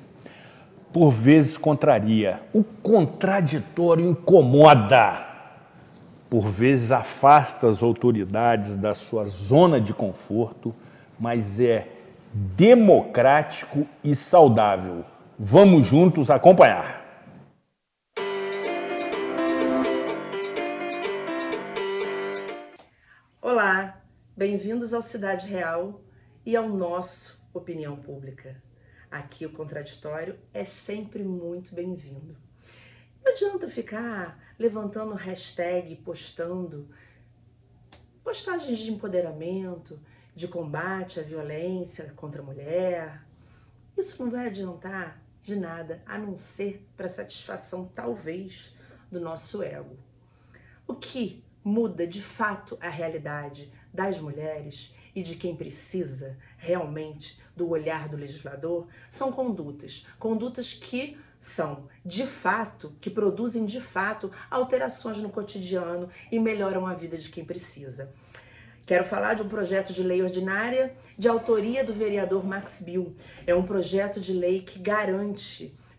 por vezes contraria. O contraditório incomoda. Por vezes afasta as autoridades da sua zona de conforto, mas é democrático e saudável. Vamos juntos acompanhar. Olá, bem-vindos ao Cidade Real e ao nosso Opinião Pública. Aqui o contraditório é sempre muito bem-vindo. Não adianta ficar levantando hashtag, postando postagens de empoderamento, de combate à violência contra a mulher. Isso não vai adiantar de nada, a não ser para satisfação, talvez, do nosso ego. O que muda de fato a realidade das mulheres e de quem precisa realmente do olhar do legislador são condutas que são de fato, que produzem de fato alterações no cotidiano e melhoram a vida de quem precisa. Quero falar de um projeto de lei ordinária de autoria do vereador Max Bill. É um projeto de lei que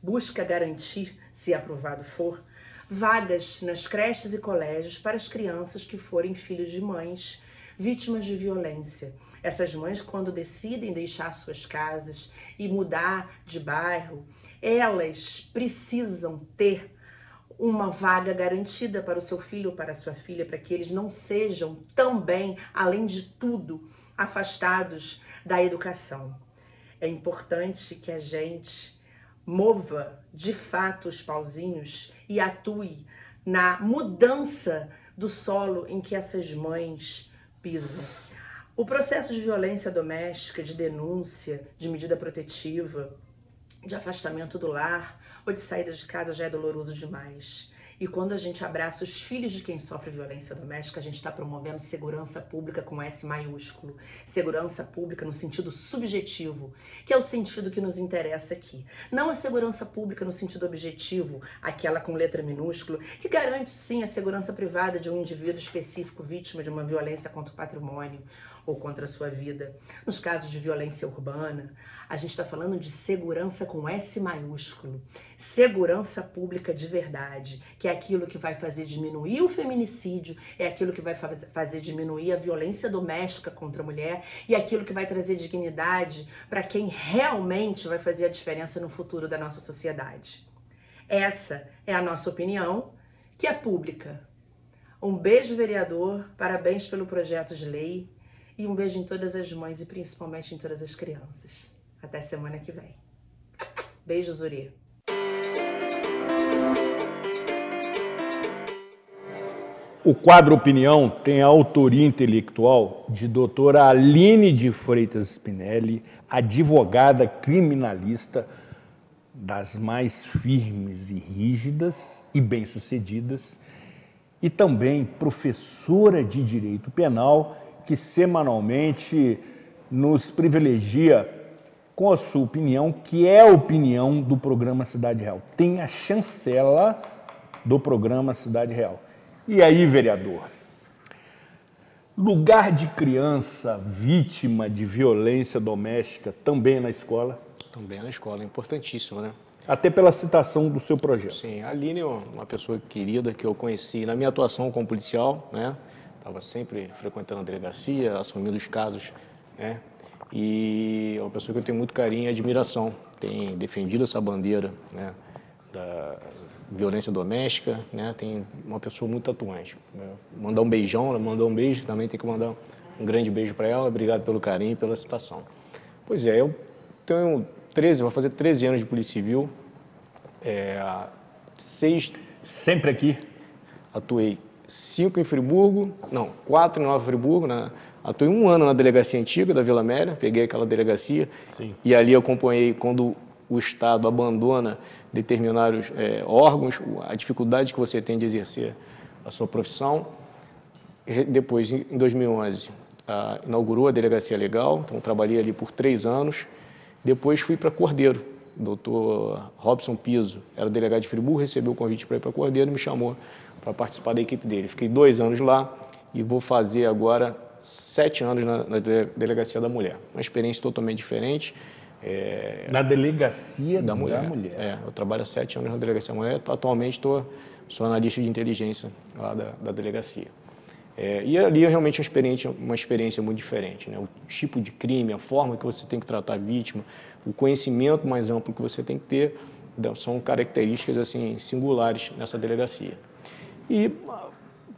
busca garantir, se aprovado for, vagas nas creches e colégios para as crianças que forem filhos de mães vítimas de violência. Essas mães, quando decidem deixar suas casas e mudar de bairro, elas precisam ter uma vaga garantida para o seu filho ou para a sua filha, para que eles não sejam também, além de tudo, afastados da educação. É importante que a gente mova de fato os pauzinhos e atue na mudança do solo em que essas mães pisam. O processo de violência doméstica, de denúncia, de medida protetiva, de afastamento do lar ou de saída de casa já é doloroso demais. E quando a gente abraça os filhos de quem sofre violência doméstica, a gente está promovendo segurança pública com S maiúsculo. Segurança pública no sentido subjetivo, que é o sentido que nos interessa aqui. Não a segurança pública no sentido objetivo, aquela com letra minúscula, que garante sim a segurança privada de um indivíduo específico vítima de uma violência contra o patrimônio ou contra a sua vida. Nos casos de violência urbana, a gente está falando de segurança com S maiúsculo. Segurança pública de verdade, que é aquilo que vai fazer diminuir o feminicídio, é aquilo que vai fazer diminuir a violência doméstica contra a mulher e aquilo que vai trazer dignidade para quem realmente vai fazer a diferença no futuro da nossa sociedade. Essa é a nossa opinião, que é pública. Um beijo, vereador, parabéns pelo projeto de lei. E um beijo em todas as mães e principalmente em todas as crianças. Até semana que vem. Beijo, Zuri. O quadro Opinião tem a autoria intelectual de doutora Aline de Freitas Spinelli, advogada criminalista das mais firmes e rígidas e bem-sucedidas, e também professora de Direito Penal, que semanalmente nos privilegia com a sua opinião, que é a opinião do programa Cidade Real. Tem a chancela do programa Cidade Real. E aí, vereador? Lugar de criança vítima de violência doméstica também na escola? Também na escola, é importantíssimo, né? Até pela citação do seu projeto. Sim, a Aline é uma pessoa querida que eu conheci na minha atuação como policial, né? Estava sempre frequentando a delegacia, assumindo os casos, né? E é uma pessoa que eu tenho muito carinho e admiração. Tem defendido essa bandeira, né, da violência doméstica, né? Tem uma pessoa muito atuante. Mandar um beijão, ela mandou um beijo, também tem que mandar um grande beijo para ela. Obrigado pelo carinho e pela citação. Pois é, eu tenho vou fazer 13 anos de Polícia Civil. Sempre aqui? Atuei 4 em Nova Friburgo, atuei 1 ano na delegacia antiga da Vila Amélia, peguei aquela delegacia. Sim. E ali acompanhei quando o Estado abandona determinados órgãos, a dificuldade que você tem de exercer a sua profissão. Depois, em 2011, inaugurou a Delegacia Legal, então trabalhei ali por 3 anos. Depois fui para Cordeiro, o doutor Robson Piso, era delegado de Friburgo, recebeu o convite para ir para Cordeiro e me chamou para participar da equipe dele. Fiquei 2 anos lá e vou fazer agora 7 anos na Delegacia da Mulher. Uma experiência totalmente diferente. Na Delegacia da Mulher? Eu trabalho há 7 anos na Delegacia da Mulher. Atualmente sou analista de inteligência lá da delegacia. E ali é realmente uma experiência muito diferente, né? O tipo de crime, a forma que você tem que tratar a vítima, o conhecimento mais amplo que você tem que ter, são características assim, singulares nessa delegacia. E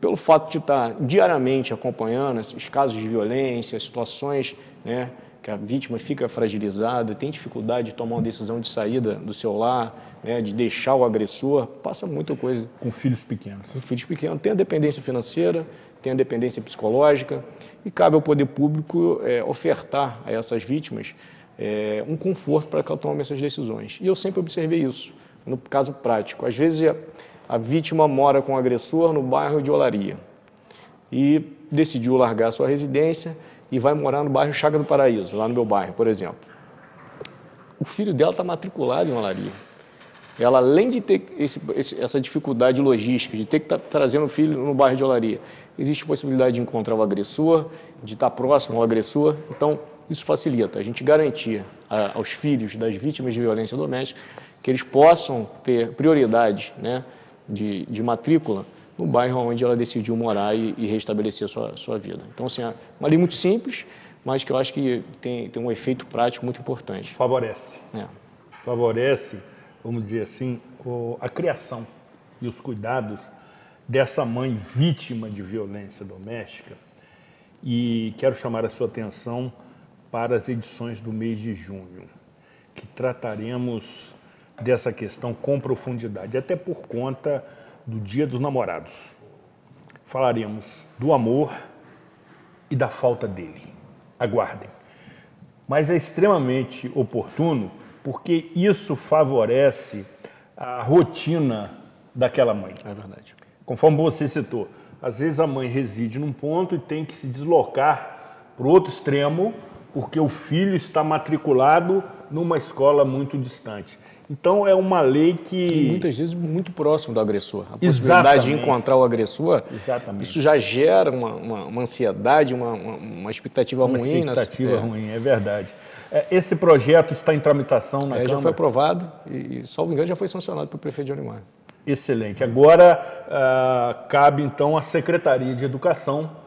pelo fato de estar diariamente acompanhando esses casos de violência, situações, né, que a vítima fica fragilizada, tem dificuldade de tomar uma decisão de saída do seu lar, né, de deixar o agressor, passa muita coisa. Com filhos pequenos. Com filhos pequenos. Tem a dependência financeira, tem a dependência psicológica e cabe ao poder público ofertar a essas vítimas um conforto para que ela tome essas decisões. E eu sempre observei isso, no caso prático. Às vezes a vítima mora com o agressor no bairro de Olaria e decidiu largar a sua residência e vai morar no bairro Chaga do Paraíso, lá no meu bairro, por exemplo. O filho dela está matriculado em Olaria. Ela, além de ter essa dificuldade logística, de ter que estar trazendo o filho no bairro de Olaria, existe a possibilidade de encontrar o agressor, de estar próximo ao agressor. Então, isso facilita a gente garantir aos filhos das vítimas de violência doméstica que eles possam ter prioridade, né, de matrícula no bairro onde ela decidiu morar e restabelecer a sua vida. Então, assim, é uma lei muito simples, mas que eu acho que tem um efeito prático muito importante. Favorece. Favorece, vamos dizer assim, a criação e os cuidados dessa mãe vítima de violência doméstica. E quero chamar a sua atenção para as edições do mês de junho, que trataremos dessa questão com profundidade, até por conta do Dia dos Namorados. Falaremos do amor e da falta dele. Aguardem. Mas é extremamente oportuno porque isso favorece a rotina daquela mãe. É verdade. Conforme você citou, às vezes a mãe reside num ponto e tem que se deslocar para o outro extremo porque o filho está matriculado numa escola muito distante. Então, é uma lei que... E muitas vezes muito próximo do agressor. A possibilidade de encontrar o agressor, isso já gera uma ansiedade, uma expectativa ruim. Uma expectativa ruim, é verdade. Esse projeto está em tramitação na Câmara? Já foi aprovado e, salvo engano, já foi sancionado pelo prefeito Johnny Maia. Excelente. Agora, cabe, então, à Secretaria de Educação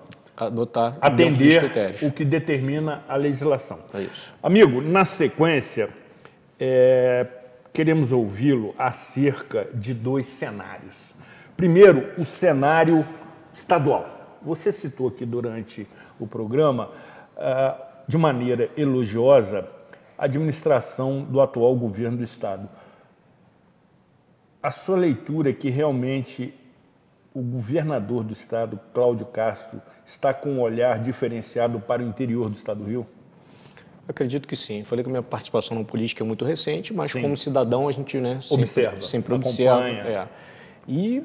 atender o que determina a legislação. É isso. Amigo, na sequência, queremos ouvi-lo acerca de 2 cenários. Primeiro, o cenário estadual. Você citou aqui durante o programa, de maneira elogiosa, a administração do atual governo do Estado. A sua leitura é que realmente o governador do Estado, Cláudio Castro, está com um olhar diferenciado para o interior do Estado do Rio? Acredito que sim. Falei que a minha participação na política é muito recente, mas como cidadão a gente, né, sempre observa. E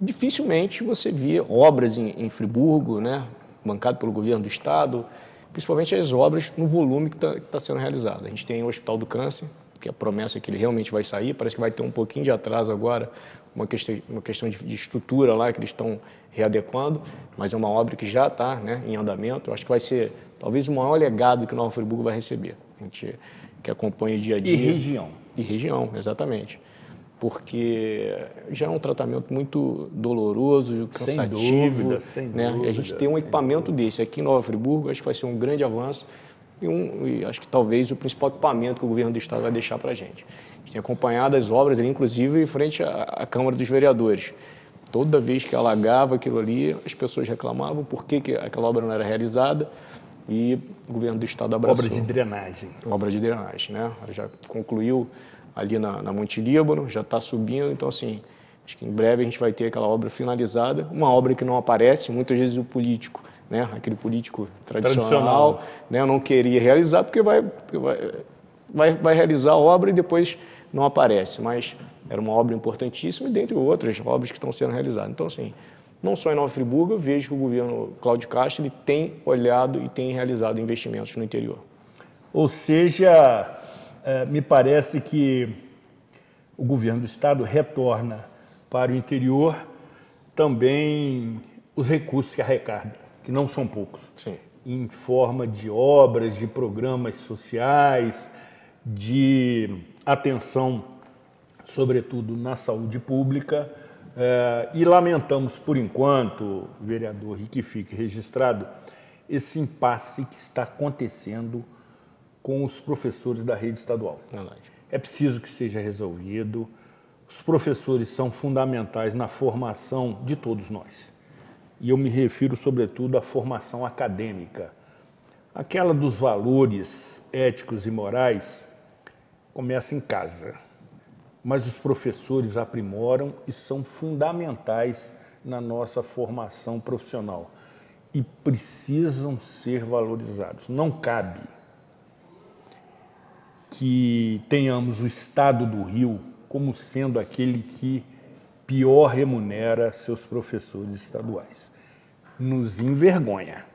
dificilmente você via obras em Friburgo, né, bancado pelo governo do Estado, principalmente as obras no volume que está sendo realizado. A gente tem o Hospital do Câncer, que a promessa é que ele realmente vai sair, parece que vai ter um pouquinho de atraso agora, uma questão de estrutura lá que eles estão readequando, mas é uma obra que já está, né, em andamento. Eu acho que vai ser talvez o maior legado que Nova Friburgo vai receber. A gente que acompanha o dia a dia. E região. E região, exatamente. Porque já é um tratamento muito doloroso, cansativo. Sem dúvida. E a gente tem um equipamento desse aqui em Nova Friburgo, acho que vai ser um grande avanço e acho que talvez o principal equipamento que o governo do Estado vai deixar para a gente. A gente tem acompanhado as obras ali, inclusive, em frente à Câmara dos Vereadores. Toda vez que alagava aquilo ali, as pessoas reclamavam por que aquela obra não era realizada e o governo do Estado abraçou. Obra de drenagem. Obra de drenagem, né? Já concluiu ali na Monte Líbano, já está subindo, então assim, Acho que em breve a gente vai ter aquela obra finalizada, uma obra que não aparece, muitas vezes o político, né, aquele político tradicional. Né, não queria realizar porque vai realizar a obra e depois não aparece, mas era uma obra importantíssima e dentre outras obras que estão sendo realizadas. Então, assim, não só em Nova Friburgo, eu vejo que o governo Cláudio Castro ele tem olhado e tem realizado investimentos no interior. Ou seja, me parece que o governo do estado retorna para o interior também os recursos que arrecada, que não são poucos. Sim. Em forma de obras, de programas sociais, de atenção, sobretudo na saúde pública, e lamentamos, por enquanto, vereador, e que fique registrado, esse impasse que está acontecendo com os professores da rede estadual. Verdade. É preciso que seja resolvido. Os professores são fundamentais na formação de todos nós. E eu me refiro, sobretudo, à formação acadêmica. Aquela dos valores éticos e morais começa em casa, mas os professores aprimoram e são fundamentais na nossa formação profissional e precisam ser valorizados. Não cabe que tenhamos o estado do Rio como sendo aquele que pior remunera seus professores estaduais. Nos envergonha.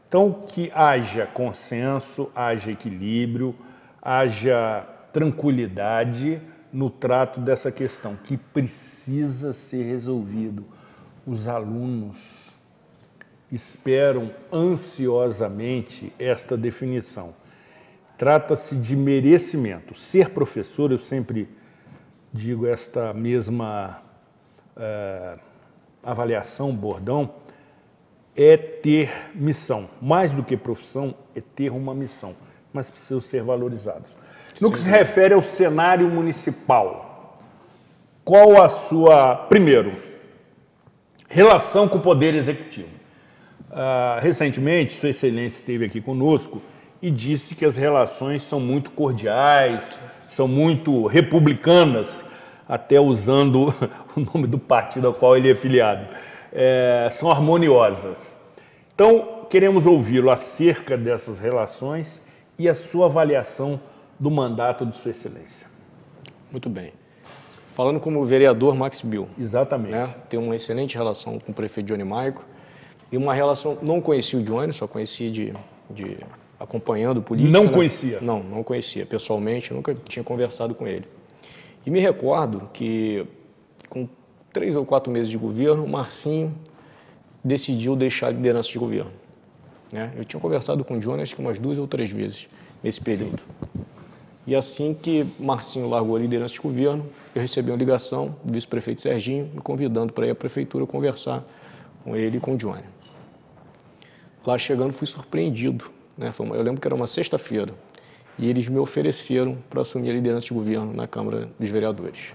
Então, que haja consenso, haja equilíbrio, haja tranquilidade no trato dessa questão, que precisa ser resolvido. Os alunos esperam ansiosamente esta definição. Trata-se de merecimento. Ser professor, eu sempre digo esta mesma avaliação, bordão, é ter missão. Mais do que profissão, é ter uma missão, mas precisam ser valorizados. No que se refere ao cenário municipal, qual a sua, primeiro, relação com o Poder Executivo? Recentemente, Sua Excelência esteve aqui conosco e disse que as relações são muito cordiais, são muito republicanas, até usando o nome do partido ao qual ele é filiado. São harmoniosas. Então, queremos ouvi-lo acerca dessas relações e a sua avaliação do mandato de Sua Excelência. Muito bem. Falando como vereador Max Bill. Exatamente. Né, tem uma excelente relação com o prefeito Johnny Maico e uma relação, não conhecia o Johnny, só conhecia de acompanhando política. Não né? conhecia? Não conhecia pessoalmente, nunca tinha conversado com ele. E me recordo que com 3 ou 4 meses de governo, o Marcinho decidiu deixar a liderança de governo. Né? Eu tinha conversado com o Johnny acho que umas 2 ou 3 vezes nesse período. Sim. E assim que Marcinho largou a liderança de governo, eu recebi uma ligação do vice-prefeito Serginho me convidando para ir à prefeitura conversar com ele e com o Johnny. Lá chegando fui surpreendido. Né? Eu lembro que era uma sexta-feira e eles me ofereceram para assumir a liderança de governo na Câmara dos Vereadores.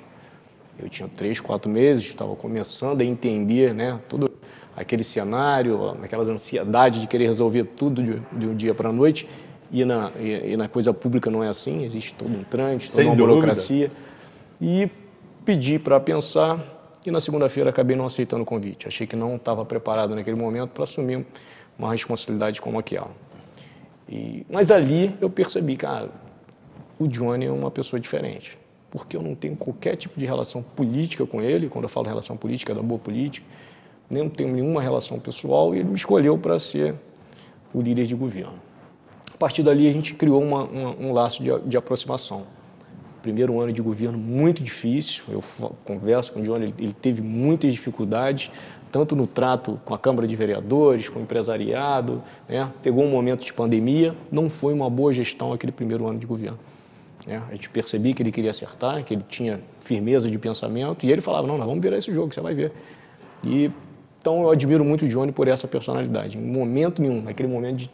Eu tinha 3, 4 meses, estava começando a entender, né, todo aquele cenário, aquelas ansiedades de querer resolver tudo de um dia para a noite. E na coisa pública não é assim, existe todo um trâmite, toda uma burocracia. E pedi para pensar e na segunda-feira acabei não aceitando o convite. Achei que não estava preparado naquele momento para assumir uma responsabilidade como aquela. Mas ali eu percebi, cara, o Johnny é uma pessoa diferente, porque eu não tenho qualquer tipo de relação política com ele, quando eu falo relação política, é da boa política, nem não tenho nenhuma relação pessoal e ele me escolheu para ser o líder de governo. A partir dali a gente criou um laço de aproximação. Primeiro ano de governo muito difícil, eu converso com o Johnny, ele teve muitas dificuldades, tanto no trato com a Câmara de Vereadores, com o empresariado, né? Pegou um momento de pandemia, não foi uma boa gestão aquele primeiro ano de governo. Né? A gente percebia que ele queria acertar, que ele tinha firmeza de pensamento, e ele falava, não, nós vamos virar esse jogo, você vai ver. Então eu admiro muito o Johnny por essa personalidade. Em momento nenhum, naquele momento de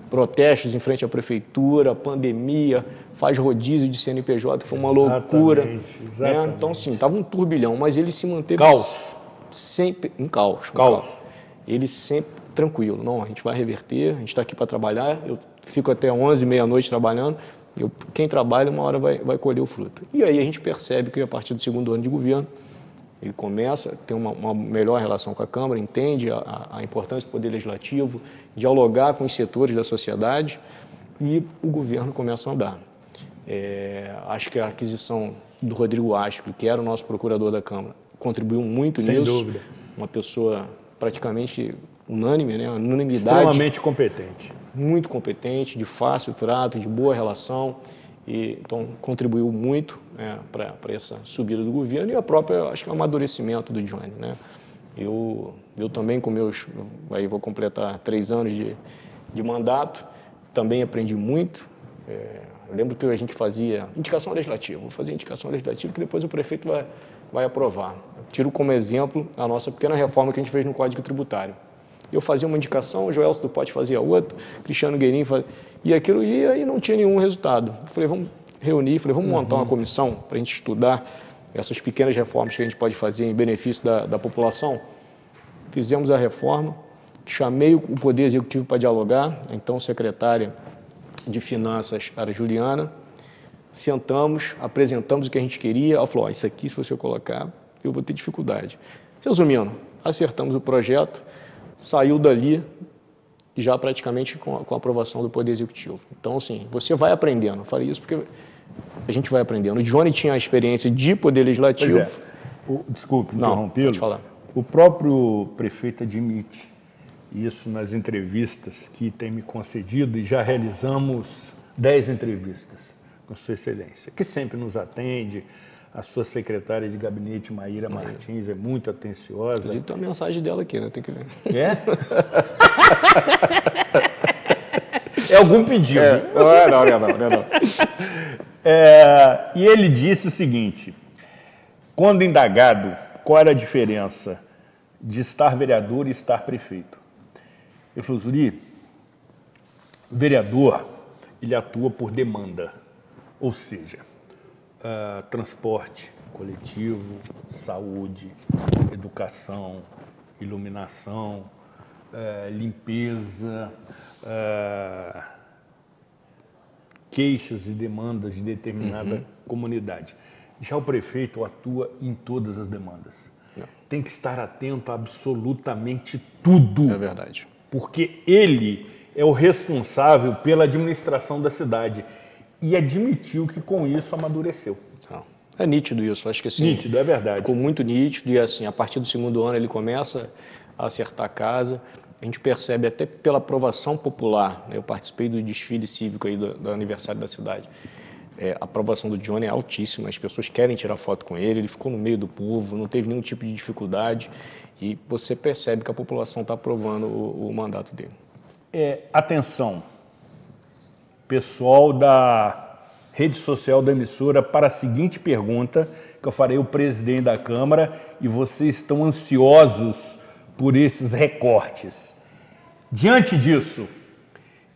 protestos em frente à prefeitura, pandemia, faz rodízio de CNPJ, foi uma loucura. Exatamente. Né? Então, sim, estava um turbilhão, mas ele se manteve... Caos. Sempre um caos. Ele sempre tranquilo. Não, a gente vai reverter, a gente está aqui para trabalhar, eu fico até 11, meia-noite trabalhando, quem trabalha uma hora vai colher o fruto. E aí a gente percebe que a partir do segundo ano de governo, Ele começa a ter uma melhor relação com a Câmara, entende a importância do Poder Legislativo, dialogar com os setores da sociedade e o governo começa a andar. Acho que a aquisição do Rodrigo Ascoli, que era o nosso procurador da Câmara, contribuiu muito nisso. Sem dúvida. Uma pessoa praticamente unânime, né? Unanimidade. Extremamente competente. Muito competente, de fácil trato, de boa relação. Então, contribuiu muito, né, para essa subida do governo e a própria, acho que é o amadurecimento do Johnny, né? Eu também, com aí vou completar 3 anos de mandato, também aprendi muito. Eu lembro que a gente fazia indicação legislativa, vou fazer indicação legislativa que depois o prefeito vai aprovar. Tiro como exemplo a nossa pequena reforma que a gente fez no Código Tributário. Eu fazia uma indicação, o Joelso do Pote fazia outra, Cristiano Guerin fazia, e aquilo ia e não tinha nenhum resultado. Eu falei, vamos reunir, vamos montar uma comissão para a gente estudar essas pequenas reformas que a gente pode fazer em benefício da população. Fizemos a reforma, chamei o Poder Executivo para dialogar, então secretária de Finanças era Juliana, sentamos, apresentamos o que a gente queria, ela falou, isso aqui se você colocar, eu vou ter dificuldade. Resumindo, acertamos o projeto, saiu dali já praticamente com a aprovação do Poder Executivo. Então, assim, você vai aprendendo. Eu falei isso porque a gente vai aprendendo. O Johnny tinha a experiência de Poder Legislativo. Pois desculpe interrompê-lo. Pode falar. O próprio prefeito admite isso nas entrevistas que tem me concedido e já realizamos 10 entrevistas com Sua Excelência, que sempre nos atende. A sua secretária de gabinete, Maíra Martins, é muito atenciosa. Inclusive, tem uma mensagem dela aqui, né? Tem que ver. É algum pedido. Não. E ele disse o seguinte, quando indagado qual era a diferença de estar vereador e estar prefeito, ele falou, Zuri, o vereador, ele atua por demanda, ou seja, transporte coletivo, saúde, educação, iluminação, limpeza, queixas e demandas de determinada comunidade. Já o prefeito atua em todas as demandas. Tem que estar atento a absolutamente tudo. É verdade. Porque ele é o responsável pela administração da cidade. E admitiu que com isso amadureceu. É nítido isso, acho que assim... Nítido, é verdade. Ficou muito nítido e assim, a partir do 2º ano ele começa a acertar a casa. A gente percebe até pela aprovação popular, né? Eu participei do desfile cívico aí do aniversário da cidade. A aprovação do Johnny é altíssima, as pessoas querem tirar foto com ele ficou no meio do povo, não teve nenhum tipo de dificuldade e você percebe que a população está aprovando o mandato dele. Atenção, pessoal da rede social da emissora, para a seguinte pergunta, que eu farei ao presidente da Câmara, e vocês estão ansiosos por esses recortes. Diante disso,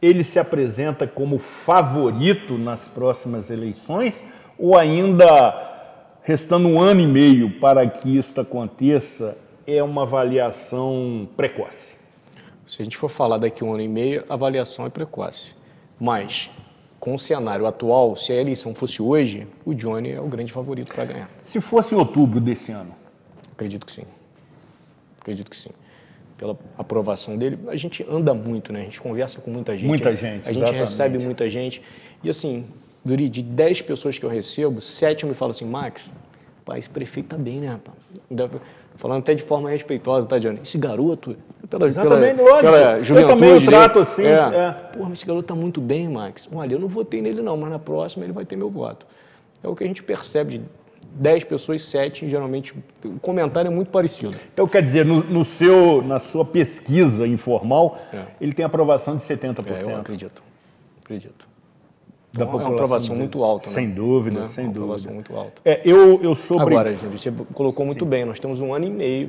ele se apresenta como favorito nas próximas eleições ou ainda, restando 1 ano e meio para que isso aconteça, é uma avaliação precoce? Se a gente for falar daqui a 1 ano e meio, a avaliação é precoce. Mas, com o cenário atual, se a eleição fosse hoje, o Johnny é o grande favorito para ganhar. Se fosse em outubro desse ano? Acredito que sim. Acredito que sim. Pela aprovação dele, a gente anda muito, né? A gente conversa com muita gente. Muita gente, a gente recebe muita gente. E assim, Duri, de 10 pessoas que eu recebo, 7 me falam assim, Max, pai, esse prefeito tá bem, né, rapaz? Falando até de forma respeitosa, tá, Johnny? Esse garoto, pela juventude, eu também o trato assim. Porra, esse garoto tá muito bem, Max. Olha, eu não votei nele não, mas na próxima ele vai ter meu voto. É o que a gente percebe de 10 pessoas, 7, geralmente, o comentário é muito parecido. Então, quer dizer, na sua pesquisa informal, ele tem aprovação de 70%. Eu acredito. Da população, é uma aprovação muito alta. Sem dúvida, né? sem dúvida. Uma aprovação muito alta. Eu sou... Agora, Júlio, você colocou muito bem, nós temos 1 ano e meio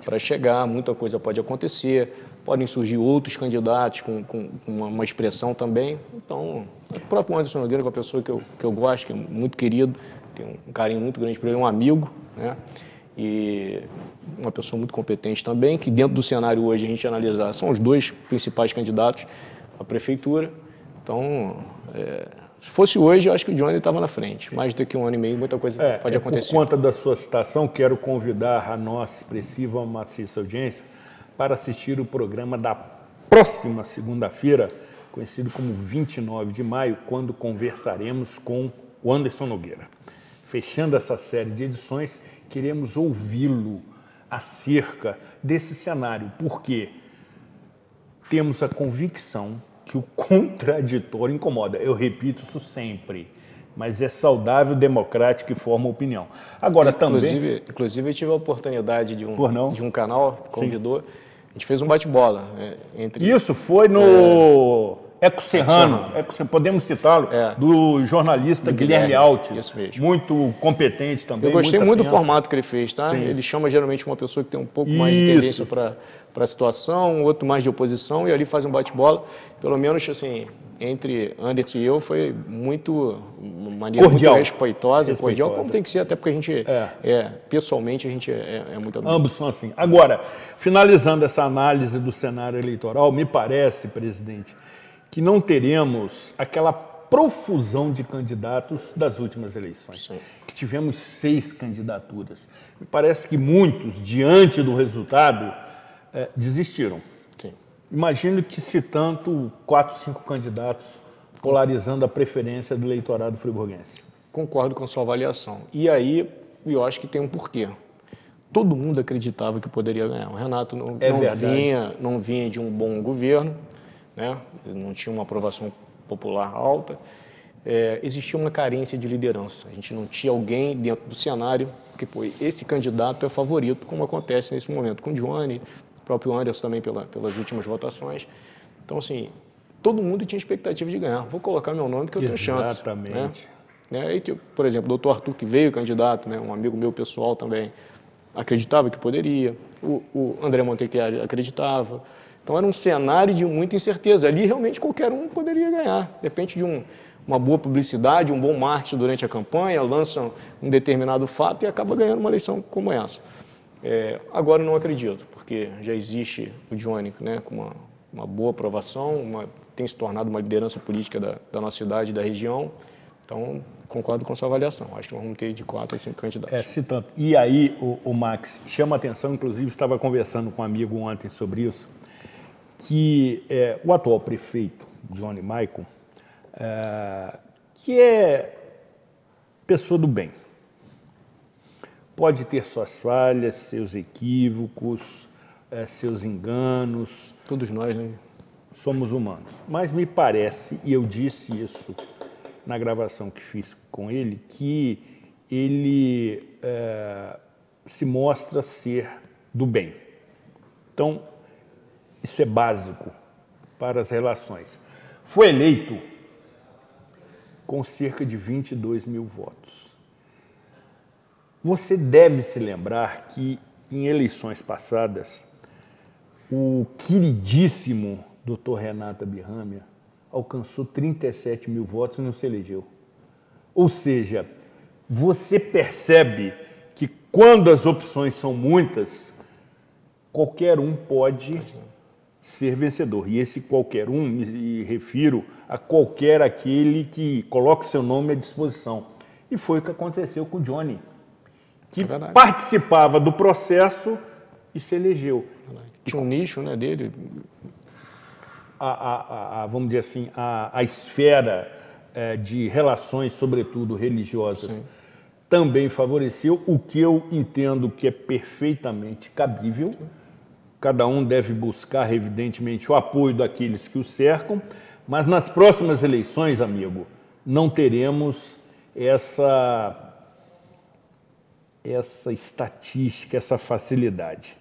para chegar, muita coisa pode acontecer, podem surgir outros candidatos com uma expressão também. Então, o próprio Anderson Nogueira, que é uma pessoa que eu gosto, que é muito querido, tenho um carinho muito grande por ele, um amigo, né? E uma pessoa muito competente também, que dentro do cenário hoje a gente analisar, são os 2 principais candidatos à prefeitura. Então, Se fosse hoje, eu acho que o Johnny estava na frente. Mais do que um ano e meio, muita coisa pode acontecer. Por conta da sua citação, quero convidar a nossa expressiva, maciça audiência para assistir o programa da próxima segunda-feira, conhecido como 29 de maio, quando conversaremos com o Anderson Nogueira. Fechando essa série de edições, queremos ouvi-lo acerca desse cenário, porque temos a convicção que o contraditório incomoda. Eu repito isso sempre, mas é saudável, democrático e forma opinião. Agora, Inclusive, eu tive a oportunidade de um canal que convidou, a gente fez um bate-bola. Isso foi no Eco Serrano, podemos citá-lo, do jornalista Guilherme Alt. Isso mesmo. Muito competente também. Eu gostei muito do formato que ele fez, tá? Sim. Ele chama geralmente uma pessoa que tem um pouco mais de tendência para a situação, outro mais de oposição, e ali faz um bate-bola. Pelo menos, assim, entre Anderson e eu, foi uma maneira cordial. Muito respeitosa, cordial, como tem que ser, até porque a gente, pessoalmente, a gente é muito amigo. Ambos são assim. Agora, finalizando essa análise do cenário eleitoral, me parece, presidente, que não teremos aquela profusão de candidatos das últimas eleições. Sim. Que tivemos 6 candidaturas. Me parece que muitos, diante do resultado, desistiram. Sim. Imagino que se tanto 4, 5 candidatos polarizando a preferência do eleitorado friburguense. Concordo com a sua avaliação. E aí, eu acho que tem um porquê. Todo mundo acreditava que poderia ganhar. O Renato não vinha de um bom governo, né? Não tinha uma aprovação popular alta, existia uma carência de liderança. A gente não tinha alguém dentro do cenário que, esse candidato é favorito, como acontece nesse momento com o Johnny, o próprio Anderson também pelas últimas votações. Então, assim, todo mundo tinha expectativa de ganhar. Vou colocar meu nome porque eu tenho chance. Exatamente. Né? E, por exemplo, o doutor Arthur, que veio candidato, né? Um amigo meu pessoal também, acreditava que poderia. O André Montechiari acreditava. Então, era um cenário de muita incerteza. Ali, realmente, qualquer um poderia ganhar. De repente, de uma boa publicidade, um bom marketing durante a campanha, lançam um determinado fato e acaba ganhando uma eleição como essa. Agora, eu não acredito, porque já existe o Johnny, né, com uma boa aprovação, tem se tornado uma liderança política da nossa cidade e da região. Então, concordo com a sua avaliação. Acho que nós vamos ter de 4 a 5 candidatos. Se tanto. E aí, o Max, chama a atenção, inclusive, estava conversando com um amigo ontem sobre isso, que o atual prefeito, Johnny Michael, que é pessoa do bem, pode ter suas falhas, seus equívocos, seus enganos. Todos nós, né? Somos humanos. Mas me parece, e eu disse isso na gravação que fiz com ele, que ele se mostra ser do bem. Então, isso é básico para as relações. Foi eleito com cerca de 22 mil votos. Você deve se lembrar que, em eleições passadas, o queridíssimo Dr. Renato Abirrâmia alcançou 37 mil votos e não se elegeu. Ou seja, você percebe que, quando as opções são muitas, qualquer um pode ser vencedor. E esse qualquer um, me refiro a qualquer aquele que coloque seu nome à disposição. E foi o que aconteceu com o Johnny, que participava do processo e se elegeu. Tinha um nicho, né, dele. Vamos dizer assim, a esfera de relações, sobretudo religiosas, sim, também favoreceu, o que eu entendo que é perfeitamente cabível. Sim. Cada um deve buscar, evidentemente, o apoio daqueles que o cercam, mas nas próximas eleições, amigo, não teremos essa estatística, essa facilidade.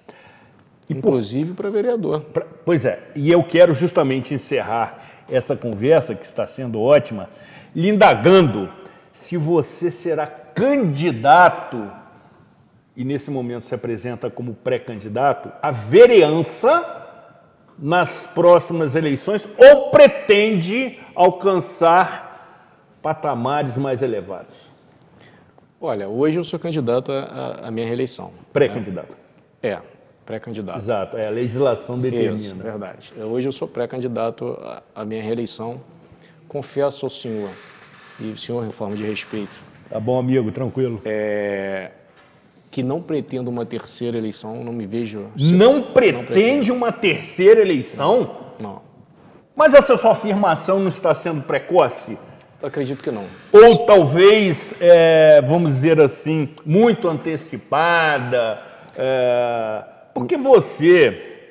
Inclusive para vereador. Pois é, e eu quero justamente encerrar essa conversa, que está sendo ótima, lhe indagando se você será candidato, e nesse momento se apresenta como pré-candidato, à vereança nas próximas eleições, ou pretende alcançar patamares mais elevados? Olha, hoje eu sou candidato à minha reeleição. Pré-candidato. Pré-candidato. Exato, a legislação determina. Isso, verdade. Hoje eu sou pré-candidato à minha reeleição. Confesso ao senhor e o senhor, em forma de respeito, Tá bom, amigo, tranquilo. que não pretendo uma terceira eleição, não me vejo... Não pretende uma terceira eleição? Não. Mas essa sua afirmação não está sendo precoce? Eu acredito que não. Ou talvez, vamos dizer assim, muito antecipada, porque você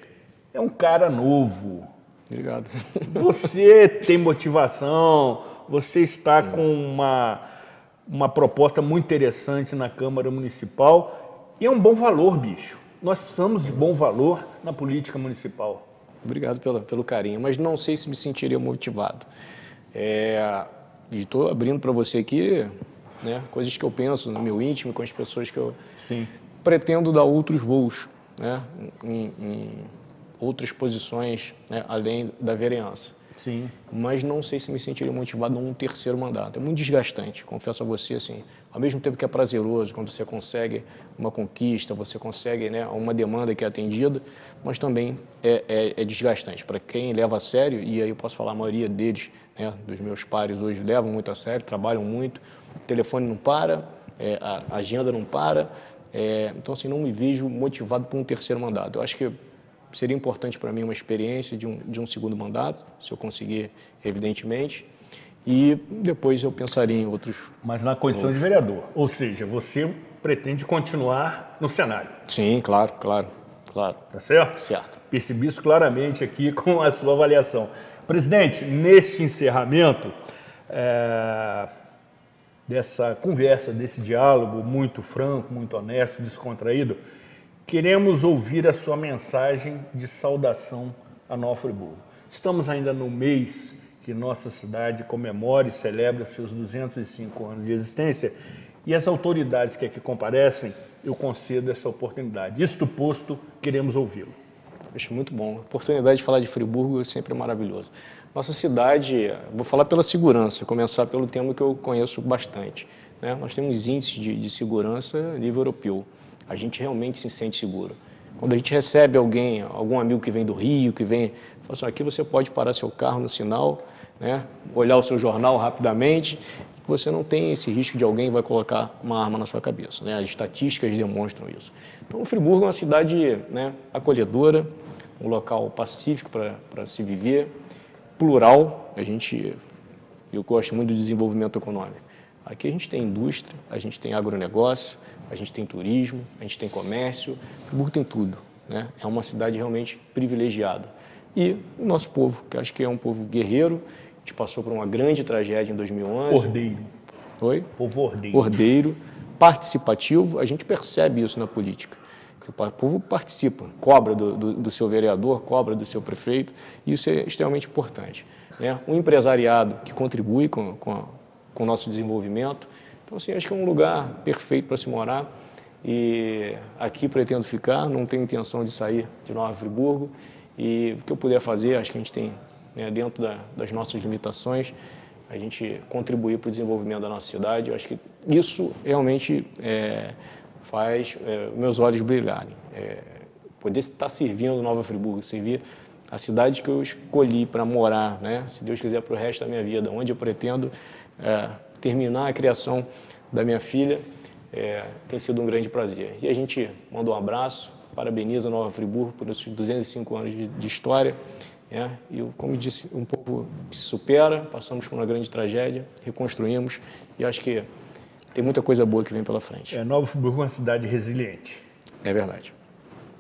é um cara novo. Obrigado. Você tem motivação, você está com uma proposta muito interessante na Câmara Municipal e é um bom valor, bicho. Nós precisamos de bom valor na política municipal. Obrigado pelo carinho, mas não sei se me sentiria motivado. Estou abrindo para você aqui, né, coisas que eu penso no meu íntimo, com as pessoas que eu pretendo dar outros voos, né, em outras posições, né, além da vereança. Sim. Mas não sei se me sentiria motivado num terceiro mandato. É muito desgastante, confesso a você, assim, ao mesmo tempo que é prazeroso, quando você consegue uma conquista, você consegue, né, uma demanda que é atendida, mas também é desgastante. Para quem leva a sério, e aí eu posso falar, a maioria deles, né, dos meus pares hoje, levam muito a sério, trabalham muito, o telefone não para, a agenda não para, então assim, não me vejo motivado por um terceiro mandato. Eu acho que seria importante para mim uma experiência de um segundo mandato, se eu conseguir, evidentemente, e depois eu pensaria em outros... Mas na condição de vereador, ou seja, você pretende continuar no cenário. Sim, claro. Tá certo? Certo. Percebi isso claramente aqui com a sua avaliação. Presidente, neste encerramento dessa conversa, desse diálogo muito franco, muito honesto, descontraído, queremos ouvir a sua mensagem de saudação a Nova Friburgo. Estamos ainda no mês que nossa cidade comemora e celebra seus 205 anos de existência e as autoridades que aqui comparecem, eu concedo essa oportunidade. Isto posto, queremos ouvi-lo. Acho muito bom. A oportunidade de falar de Friburgo é sempre maravilhoso. Nossa cidade, vou falar pela segurança, começar pelo tema que eu conheço bastante, né? Nós temos índices de segurança a nível europeu. A gente realmente se sente seguro. Quando a gente recebe algum amigo que vem do Rio, que vem, fala assim, aqui você pode parar seu carro no sinal, né, olhar o seu jornal rapidamente, você não tem esse risco de alguém vai colocar uma arma na sua cabeça, né? As estatísticas demonstram isso. Então, Friburgo é uma cidade, né, acolhedora, um local pacífico para se viver, plural. Eu gosto muito do desenvolvimento econômico. Aqui a gente tem indústria, a gente tem agronegócio, a gente tem turismo, a gente tem comércio, Friburgo tem tudo, né? É uma cidade realmente privilegiada. E o nosso povo, que acho que é um povo guerreiro, a gente passou por uma grande tragédia em 2011. Ordeiro. Oi? Povo ordeiro. Ordeiro, participativo, a gente percebe isso na política. O povo participa, cobra do seu vereador, cobra do seu prefeito, e isso é extremamente importante, né? Um empresariado que contribui com o nosso desenvolvimento. Então, assim, acho que é um lugar perfeito para se morar e aqui pretendo ficar, não tenho intenção de sair de Nova Friburgo e o que eu puder fazer, acho que a gente tem, né, dentro das nossas limitações, a gente contribuir para o desenvolvimento da nossa cidade. Eu acho que isso realmente faz meus olhos brilharem. Poder estar servindo Nova Friburgo, servir a cidade que eu escolhi para morar, né, se Deus quiser, para o resto da minha vida, onde eu pretendo terminar a criação da minha filha, tem sido um grande prazer. E a gente manda um abraço, parabeniza a Nova Friburgo por esses 205 anos de história. E, como eu disse, um povo que se supera, passamos por uma grande tragédia, reconstruímos e acho que tem muita coisa boa que vem pela frente. Nova Friburgo é uma cidade resiliente. É verdade.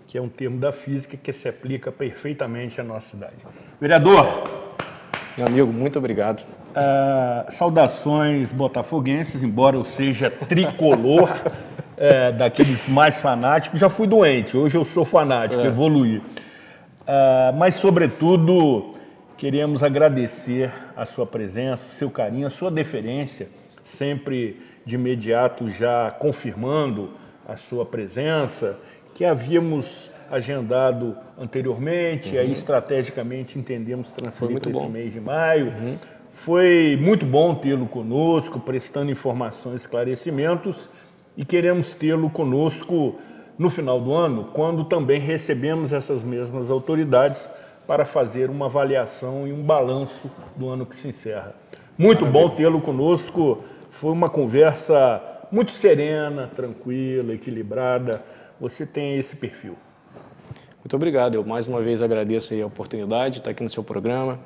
Que é um termo da física que se aplica perfeitamente à nossa cidade. Vereador! Meu amigo, muito obrigado. Saudações botafoguenses, embora eu seja tricolor, daqueles mais fanáticos. Já fui doente, hoje eu sou fanático, evoluí. Mas, sobretudo, queremos agradecer a sua presença, o seu carinho, a sua deferência, sempre de imediato já confirmando a sua presença, que havíamos agendado anteriormente, aí estrategicamente entendemos transferir para esse mês de maio. Foi muito bom tê-lo conosco, prestando informações e esclarecimentos, e queremos tê-lo conosco no final do ano, quando também recebemos essas mesmas autoridades para fazer uma avaliação e um balanço do ano que se encerra. Muito bom tê-lo conosco. Foi uma conversa muito serena, tranquila, equilibrada. Você tem esse perfil. Muito obrigado. Eu mais uma vez agradeço aí a oportunidade de estar aqui no seu programa.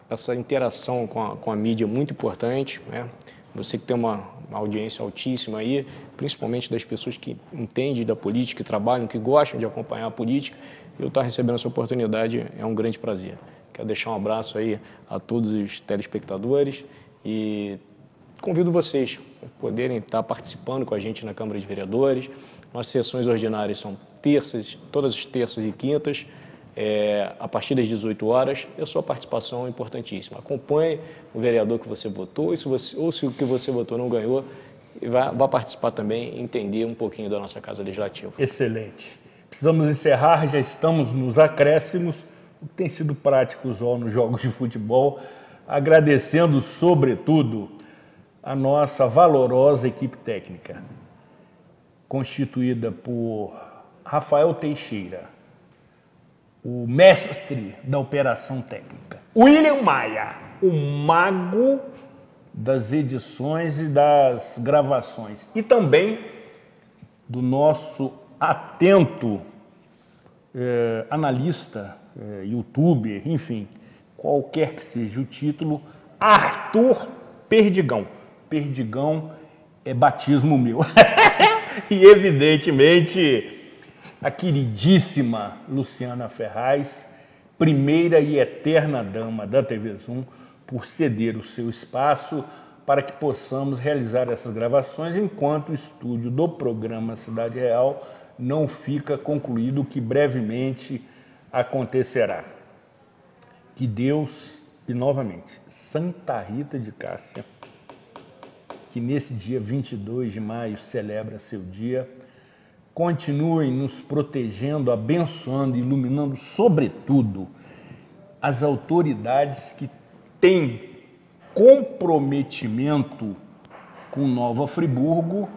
Essa interação com a mídia é muito importante, né? Você que tem uma audiência altíssima aí, principalmente das pessoas que entendem da política, que trabalham, que gostam de acompanhar a política, eu estar recebendo essa oportunidade é um grande prazer. Quero deixar um abraço aí a todos os telespectadores e convido vocês a poderem estar participando com a gente na Câmara de Vereadores. Nossas sessões ordinárias são todas as terças e quintas, a partir das 18 horas. A sua participação é importantíssima. Acompanhe o vereador que você votou, ou se o que você votou não ganhou, vá participar também e entender um pouquinho da nossa Casa Legislativa. Excelente. Precisamos encerrar, já estamos nos acréscimos, o que tem sido prático usual nos jogos de futebol, agradecendo, sobretudo, a nossa valorosa equipe técnica, constituída por Rafael Teixeira, o mestre da operação técnica, William Maia, o mago das edições e das gravações, e também do nosso atento analista, youtuber, enfim, qualquer que seja o título, Arthur Perdigão. Perdigão é batismo meu. E, evidentemente, a queridíssima Luciana Ferraz, primeira e eterna dama da TV Zoom, por ceder o seu espaço para que possamos realizar essas gravações enquanto o estúdio do programa Cidade Real não fica concluído, o que brevemente acontecerá. Que Deus, e novamente, Santa Rita de Cássia, que nesse dia 22 de maio celebra seu dia, continue nos protegendo, abençoando, iluminando, sobretudo, as autoridades que têm comprometimento com Nova Friburgo,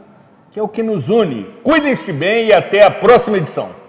que é o que nos une. Cuidem-se bem e até a próxima edição.